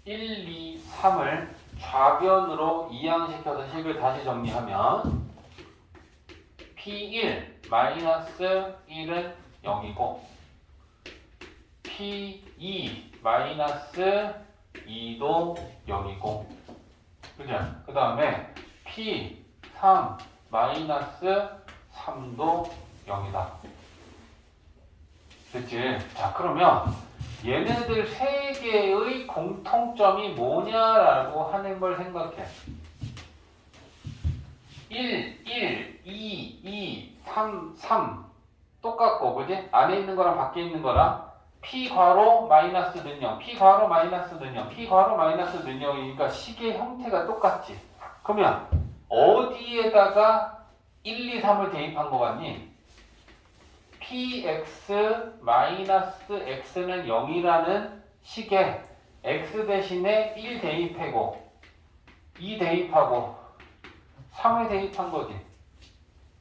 1, 2, 3을 좌변으로 이항시켜서 식을 다시 정리하면 p1 마이너스 1은 0이고 p2 마이너스 2도 0이고 그죠? 그 다음에 p3 마이너스 3도 0이다. 됐지? 자, 그러면 얘네들 세 개의 공통점이 뭐냐라고 하는 걸 생각해. 1, 1, 2, 2, 3, 3 똑같고, 그지? 안에 있는 거랑 밖에 있는 거랑 p 괄호 마이너스는 0, p 괄호 마이너스는 0, p 괄호 마이너스는 0이니까 식의 형태가 똑같지. 그러면 어디에다가 1, 2, 3을 대입한 거 같니? px 마이너스 x는 0이라는 식에 x 대신에 1 대입하고 2 대입하고 3을 대입한 거지.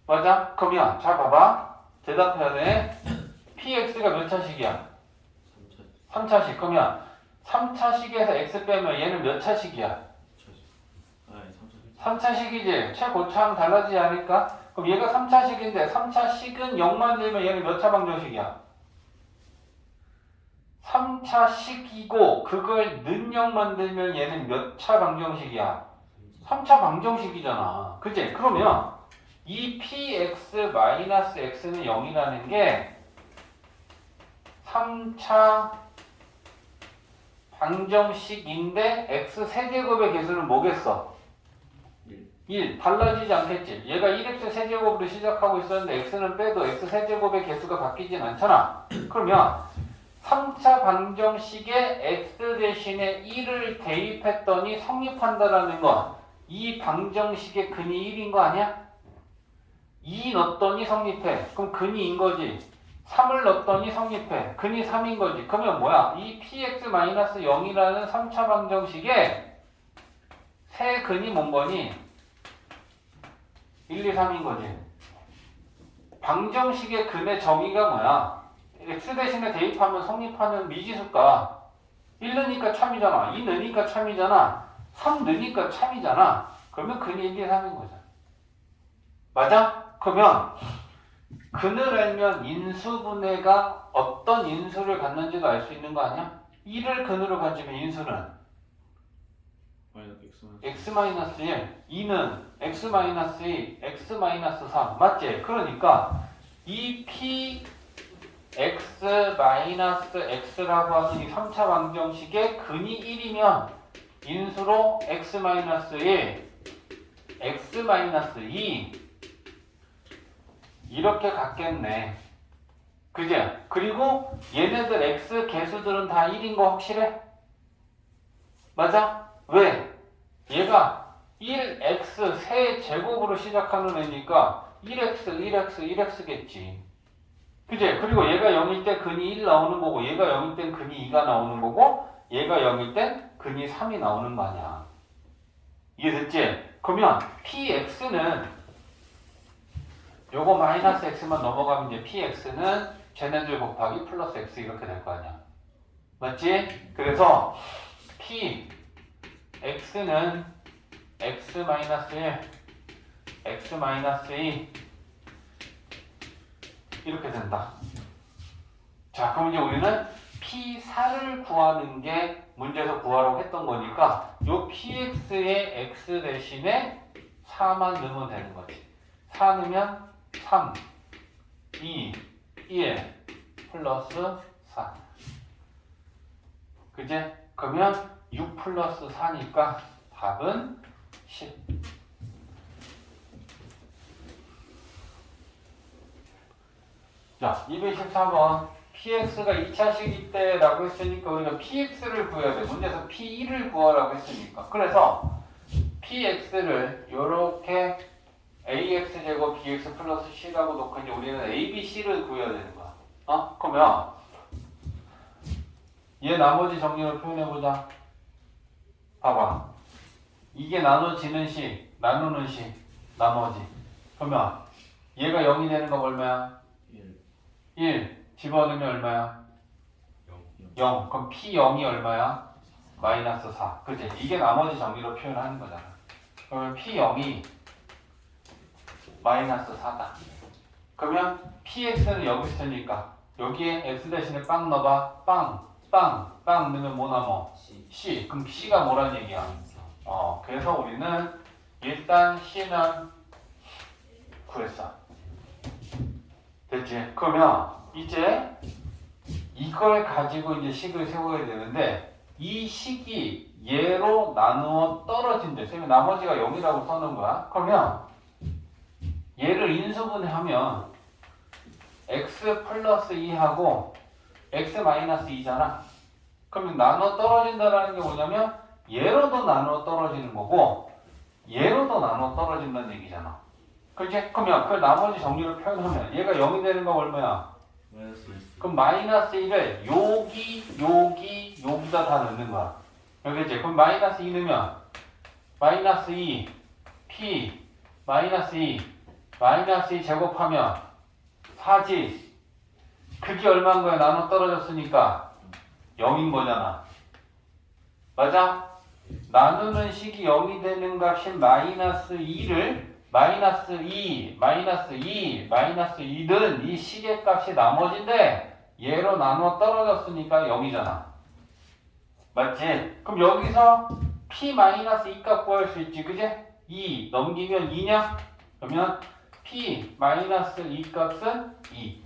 맞아? 그러면 잘 봐봐. 대답해야 돼. px가 몇 차식이야? 3차식. 그러면 3차식에서 x 빼면 얘는 몇 차식이야? 3차식이지. 최고차항 달라지지 않을까? 그럼 얘가 3차식인데 3차식은 0만 되면 얘는 몇 차 방정식이야? 3차식이고 그걸 는영 만들면 얘는 몇 차 방정식이야? 3차 방정식이잖아. 그치? 그러면 이 px-x는 0이라는 게 3차 방정식인데 x 세제곱의 개수는 뭐겠어? 1. 달라지지 않겠지. 얘가 1x 세제곱으로 시작하고 있었는데 x는 빼도 x 세제곱의 개수가 바뀌진 않잖아. 그러면 3차 방정식에 x 대신에 1을 대입했더니 성립한다라는 건 이 방정식의 근이 1인 거 아니야? 2 넣었더니 성립해. 그럼 근이 2인 거지. 3을 넣었더니 성립해. 근이 3인 거지. 그러면 뭐야? 이 px-0이라는 3차 방정식에 세 근이 뭔 거니? 1, 2, 3인 거지. 방정식의 근의 정의가 뭐야? x 대신에 대입하면 성립하는 미지수가 1 넣으니까 참이잖아. 2 넣으니까 참이잖아. 3 넣으니까 참이잖아. 그러면 근이 1, 2, 3인 거잖아. 맞아? 그러면 근을 알면 인수분해가 어떤 인수를 갖는지도 알 수 있는 거 아니야? 1을 근으로 가지면 인수는 x-1, 2는 x-2, x-3 맞지? 그러니까 이 px-x라고 하는 이 3차 방정식의 근이 1이면 인수로 x-1, x-2 이렇게 갖겠네. 그지? 그리고 얘네들 x 개수들은 다 1인 거 확실해? 맞아? 왜? 얘가 1x 세 제곱으로 시작하는 애니까 1x겠지. 그지? 그리고 얘가 0일 때 근이 1 나오는 거고 얘가 0일 땐 근이 2가 나오는 거고 얘가 0일 땐 근이 3이 나오는 거 아니야. 이해됐지? 그러면 px는 요거 마이너스 x만 넘어가면 이제 px는 쟤네들 곱하기 플러스 x 이렇게 될 거 아니야. 맞지? 그래서 px는 x-1, x-2 이렇게 된다. 자, 그럼 이제 우리는 p4를 구하는 게 문제에서 구하라고 했던 거니까 요 px의 x 대신에 4만 넣으면 되는 거지. 4 넣으면 3, 2, 1 플러스 4. 그제? 그러면 6 플러스 4니까 답은 10. 자, 214번. px가 2차식일 때라고 했으니까 우리가 px를 구해야 돼. 문제에서 p1을 구하라고 했으니까. 그래서 px를 요렇게 ax제곱 bx 플러스 c라고 놓고 이제 우리는 a, b, c를 구해야 되는 거야. 그러면 얘 나머지 정리를 표현해보자. 봐봐. 이게 나눠지는 시, 나누는 시, 나머지. 그러면 얘가 0이 되는 거 얼마야? 1. 집어넣으면 얼마야? 0. 그럼 P0이 얼마야? 마이너스 4. 그치? 이게 나머지 정리로 표현하는 거잖아. 그러면 P0이 마이너스 4다. 그러면 PX는 여기 있으니까 여기에 X 대신에 빵 넣어봐. 빵 넣으면 뭐 남어? C. 그럼 C가 뭐란 얘기야? 그래서 우리는 일단 C는 구했어. 됐지? 그러면 이제 이걸 가지고 이제 식을 세워야 되는데 이 식이 얘로 나누어 떨어진대. 쌤이 나머지가 0이라고 써놓은 거야. 그러면 얘를 인수분해하면 x 플러스 2하고 x 마이너스 2잖아. 그러면 나눠 떨어진다라는 게 뭐냐면 얘로도 나눠 떨어지는 거고 얘로도 나눠 떨어진다는 얘기잖아. 그렇지? 그러면 그 나머지 정리를 표현하면 얘가 0이 되는 거 얼마야? 그럼 마이너스 1을 여기다 다 넣는 거야. 여기지? 그럼 마이너스 2 넣으면 마이너스 2 p 마이너스 2 마이너스 2 제곱하면 4지. 그게 얼마인 거야? 나눠 떨어졌으니까 0인 거잖아. 맞아? 나누는 식이 0이 되는 값인 마이너스 2를 마이너스 2, 마이너스 2, 마이너스 2는 이 식의 값이 나머지인데 얘로 나눠 떨어졌으니까 0이잖아. 맞지? 그럼 여기서 p-2 값 구할 수 있지, 그제? 2 넘기면 2냐? 그러면 p-2 값은 2.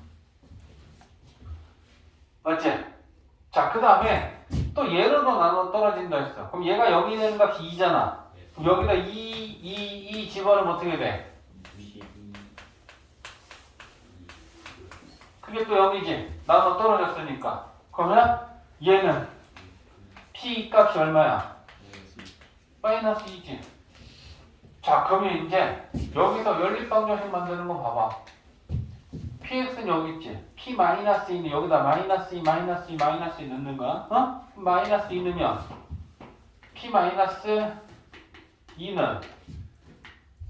맞지? 자, 그 다음에 또 얘로도 나눠 떨어진다 했어. 그럼 얘가 여기 있는 값이 2잖아. 그럼 여기다 2 집어넣으면 어떻게 돼? 22. 그게 또 0이지. 나눠 떨어졌으니까. 그러면 얘는 p 값이 얼마야? 마이너스 2지. 자, 그러면 이제 여기서 연립방정식 만드는 거 봐봐. px는 여기 있지. p-2는 여기다 마이너스 2 넣는 거야. 어? 마이너스 2 넣으면 p-2는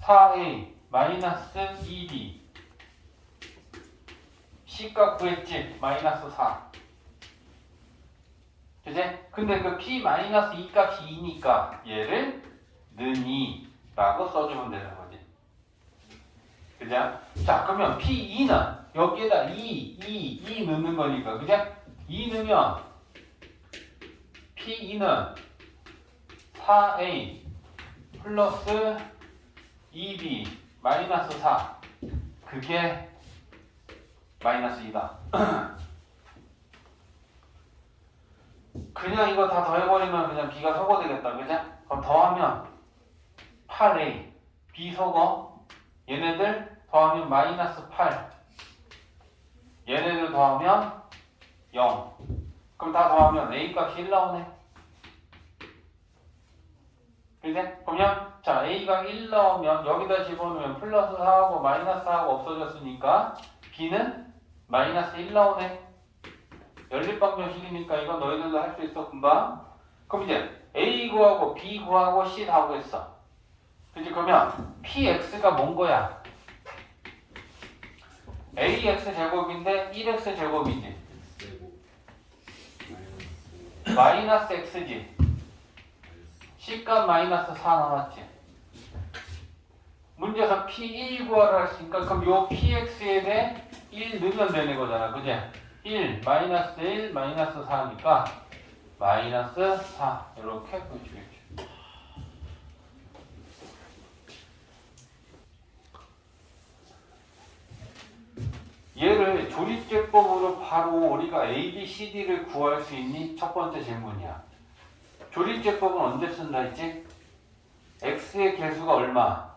4a 마이너스 2b c값 구했지. 마이너스 4. 그지? 근데 그 p-2 값이 2니까 얘를 는이 라고 써주면 되는 거지. 그죠? 자, 그러면 p2는 여기에다 2 넣는 거니까, 그죠? 2 넣으면 p2는 4a 플러스 2b 마이너스 4. 그게 마이너스 2다. 그냥 이거 다 더해버리면 그냥 b가 서거 되겠다, 그죠? 그럼 더하면 8a b 서거 얘네들 더하면 마이너스 8 얘네들 더하면 0 그럼 다 더하면 a 값이 1 나오네. 그래? 그러면 자 a가 1 나오면 여기다 집어넣으면 플러스 4하고 마이너스 4하고 없어졌으니까 b는 마이너스 1 나오네. 연립방정식이니까 이건 너희들도 할 수 있어 금방. 그럼 이제 a 구하고 b 구하고 c 다 구했어. 그치? 그러면 px가 뭔 거야? ax 제곱인데 1x 제곱이지. 마이너스 x지. c값 마이너스 4 나왔지. 문제에서 p1 구하라 했으니까 그럼 요 px에 대해 1 넣으면 되는 거잖아. 그지? 1 마이너스 1 마이너스 4니까 마이너스 4 이렇게 보여주겠지. 얘를 조립제법으로 바로 우리가 A, B, C, D를 구할 수 있니? 첫 번째 질문이야. 조립제법은 언제 쓴다 했지? X의 개수가 얼마?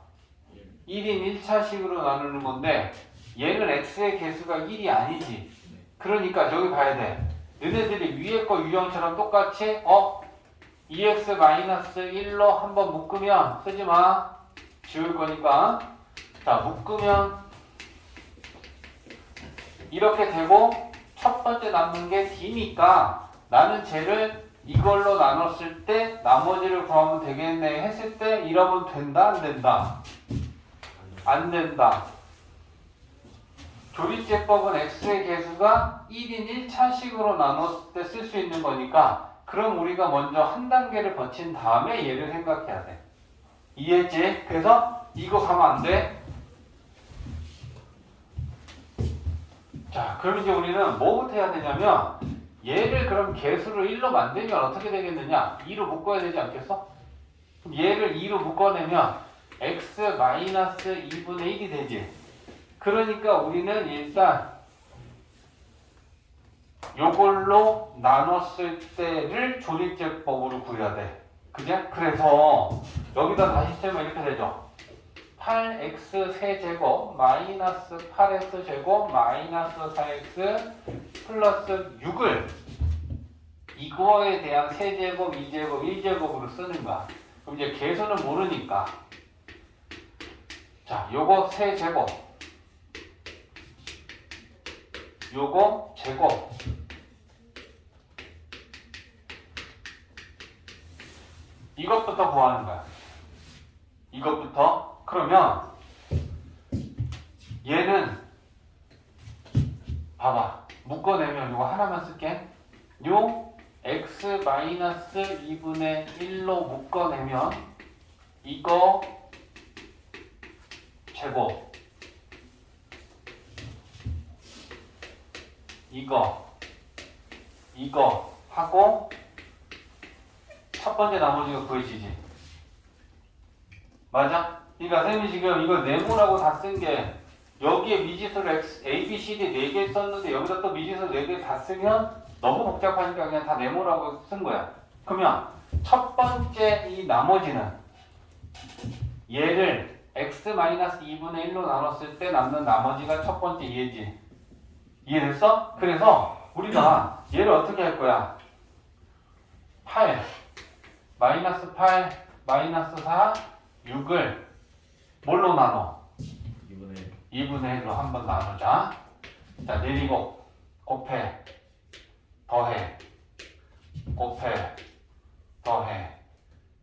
1인 1차식으로 나누는 건데 얘는 X의 개수가 1이 아니지. 그러니까 저기 봐야 돼. 너네들이 위에 거 유형처럼 똑같이 2x-1로 한번 묶으면 쓰지 마. 지울 거니까. 자, 묶으면 이렇게 되고 첫 번째 남는 게 D니까 나는 쟤를 이걸로 나눴을 때 나머지를 구하면 되겠네 했을 때 이러면 된다 안 된다? 안 된다. 조립제법은 x의 개수가 1인 1차식으로 나눴을 때 쓸 수 있는 거니까 그럼 우리가 먼저 한 단계를 거친 다음에 얘를 생각해야 돼. 이해했지? 그래서 이거 가면 안 돼. 자, 그럼 이제 우리는 뭐부터 해야 되냐면 얘를 그럼 개수를 1로 만들면 어떻게 되겠느냐? 2로 묶어야 되지 않겠어? 그럼 얘를 2로 묶어내면 x-2분의 1이 되지. 그러니까 우리는 일단 요걸로 나눴을 때를 조립제법으로 구해야 돼. 그죠? 그래서 여기다 다시 쓰면 이렇게 되죠. 8x 세제곱 마이너스 8x 제곱 마이너스 4x 플러스 6을 이거에 대한 세제곱, 2제곱, 1제곱으로 쓰는 거야. 그럼 이제 개수는 모르니까 자, 요거 세제곱 요거 제곱 이것부터 구하는 거야. 이것부터. 그러면 얘는 봐봐. 묶어내면 이거 하나만 쓸게. 요 x-2분의 1로 묶어내면 이거 제곱 이거 이거 하고 첫 번째 나머지가 구해지지. 맞아? 그러니까 쌤이 지금 이거 네모라고 다 쓴 게 여기에 미지수를 X, A, B, C, D 4개 썼는데 여기다 또 미지수 4개 다 쓰면 너무 복잡하니까 그냥 다 네모라고 쓴 거야. 그러면 첫 번째 이 나머지는 얘를 X-2분의 1로 나눴을 때 남는 나머지가 첫 번째 얘지. 이해됐어? 그래서 우리가 얘를 어떻게 할 거야? 8, 마이너스 8, 마이너스 4, 6을 뭘로 나눠? 2분의 1로 한번 나누자. 자, 내리고 곱해, 더해, 곱해, 더해,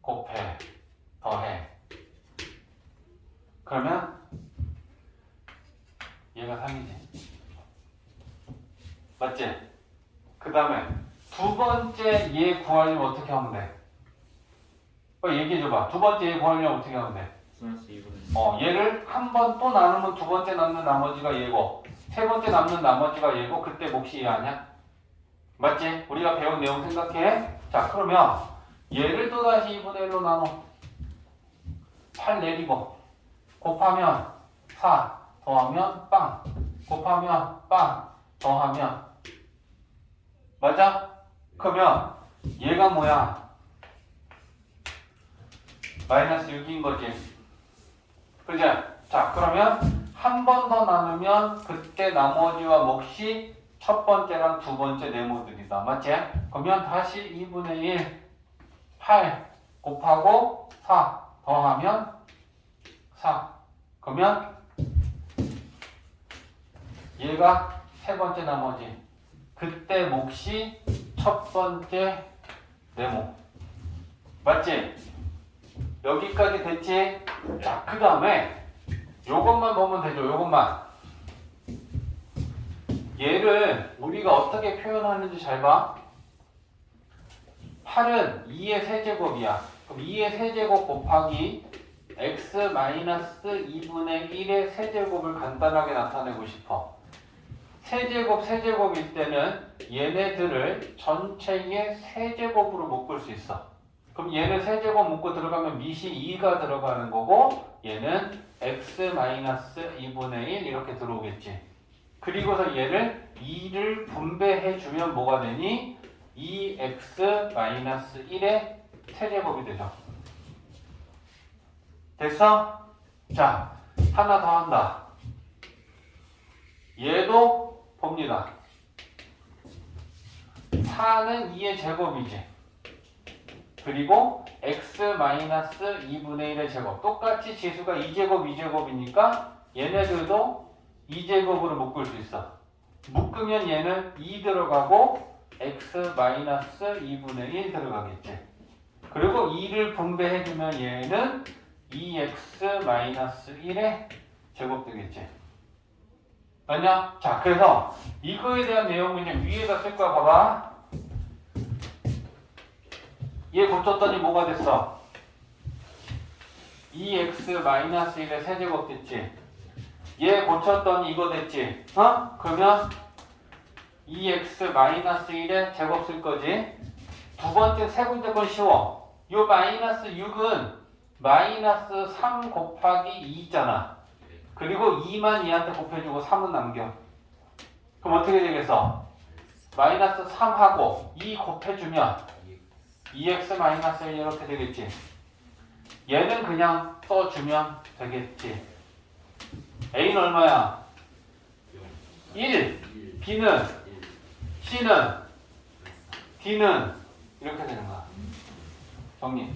곱해, 더해. 그러면 얘가 3이지. 맞지? 그 다음에 두 번째 얘 구하려면 어떻게 하면 돼? 빨리 얘기해줘봐. 두 번째 얘 구하려면 어떻게 하면 돼? 플러스 2분의 얘를 한 번 또 나누면 두 번째 남는 나머지가 얘고 세 번째 남는 나머지가 얘고 그때 몫이 얘 아니야? 맞지? 우리가 배운 내용 생각해. 자, 그러면 얘를 또다시 2분의 1로 나눠. 8 내리고 곱하면 4 더하면 빵 곱하면 빵 더하면 맞아? 그러면 얘가 뭐야? 마이너스 6인 거지. 그죠? 자, 그러면 한 번 더 나누면 그때 나머지와 몫이 첫 번째랑 두 번째 네모들이다. 맞지? 그러면 다시 2분의 1 8 곱하고 4 더하면 4. 그러면 얘가 세 번째 나머지. 그때 몫이 첫 번째 네모. 맞지? 여기까지 됐지? 자, 그 다음에 요것만 보면 되죠. 요것만. 얘를 우리가 어떻게 표현하는지 잘 봐. 8은 2의 세제곱이야. 그럼 2의 세제곱 곱하기 x-2분의 1의 세제곱을 간단하게 나타내고 싶어. 세제곱일 때는 얘네들을 전체의 세제곱으로 묶을 수 있어. 그럼 얘는 세제곱 묶고 들어가면 밑이 2가 들어가는 거고 얘는 x-2분의 1 이렇게 들어오겠지. 그리고서 얘를 2를 분배해주면 뭐가 되니? 2x-1의 세제곱이 되죠. 됐어? 자, 하나 더 한다. 얘도 봅니다. 4는 2의 제곱이지. 그리고 x-2분의 1의 제곱. 똑같이 지수가 2제곱, 2제곱이니까 얘네들도 2제곱으로 묶을 수 있어. 묶으면 얘는 2 들어가고 x-2분의 1 들어가겠지. 그리고 2를 분배해주면 얘는 2x-1의 제곱 되겠지. 맞냐? 자, 그래서 이거에 대한 내용은 이제 위에다 쓸 거야. 봐봐. 얘 고쳤더니 뭐가 됐어? 2x-1의 세제곱 됐지. 얘 고쳤더니 이거 됐지. 그러면 2x-1의 제곱 쓸 거지. 두 번째, 세 번째 건 쉬워. 요 마이너스 6은 마이너스 3 곱하기 2잖아. 그리고 2만 얘한테 곱해주고 3은 남겨. 그럼 어떻게 되겠어? 마이너스 3하고 2 곱해주면 2x-1 이렇게 되겠지. 얘는 그냥 써주면 되겠지. A는 얼마야? 1. B는? C는? D는? 이렇게 되는 거야. 정리.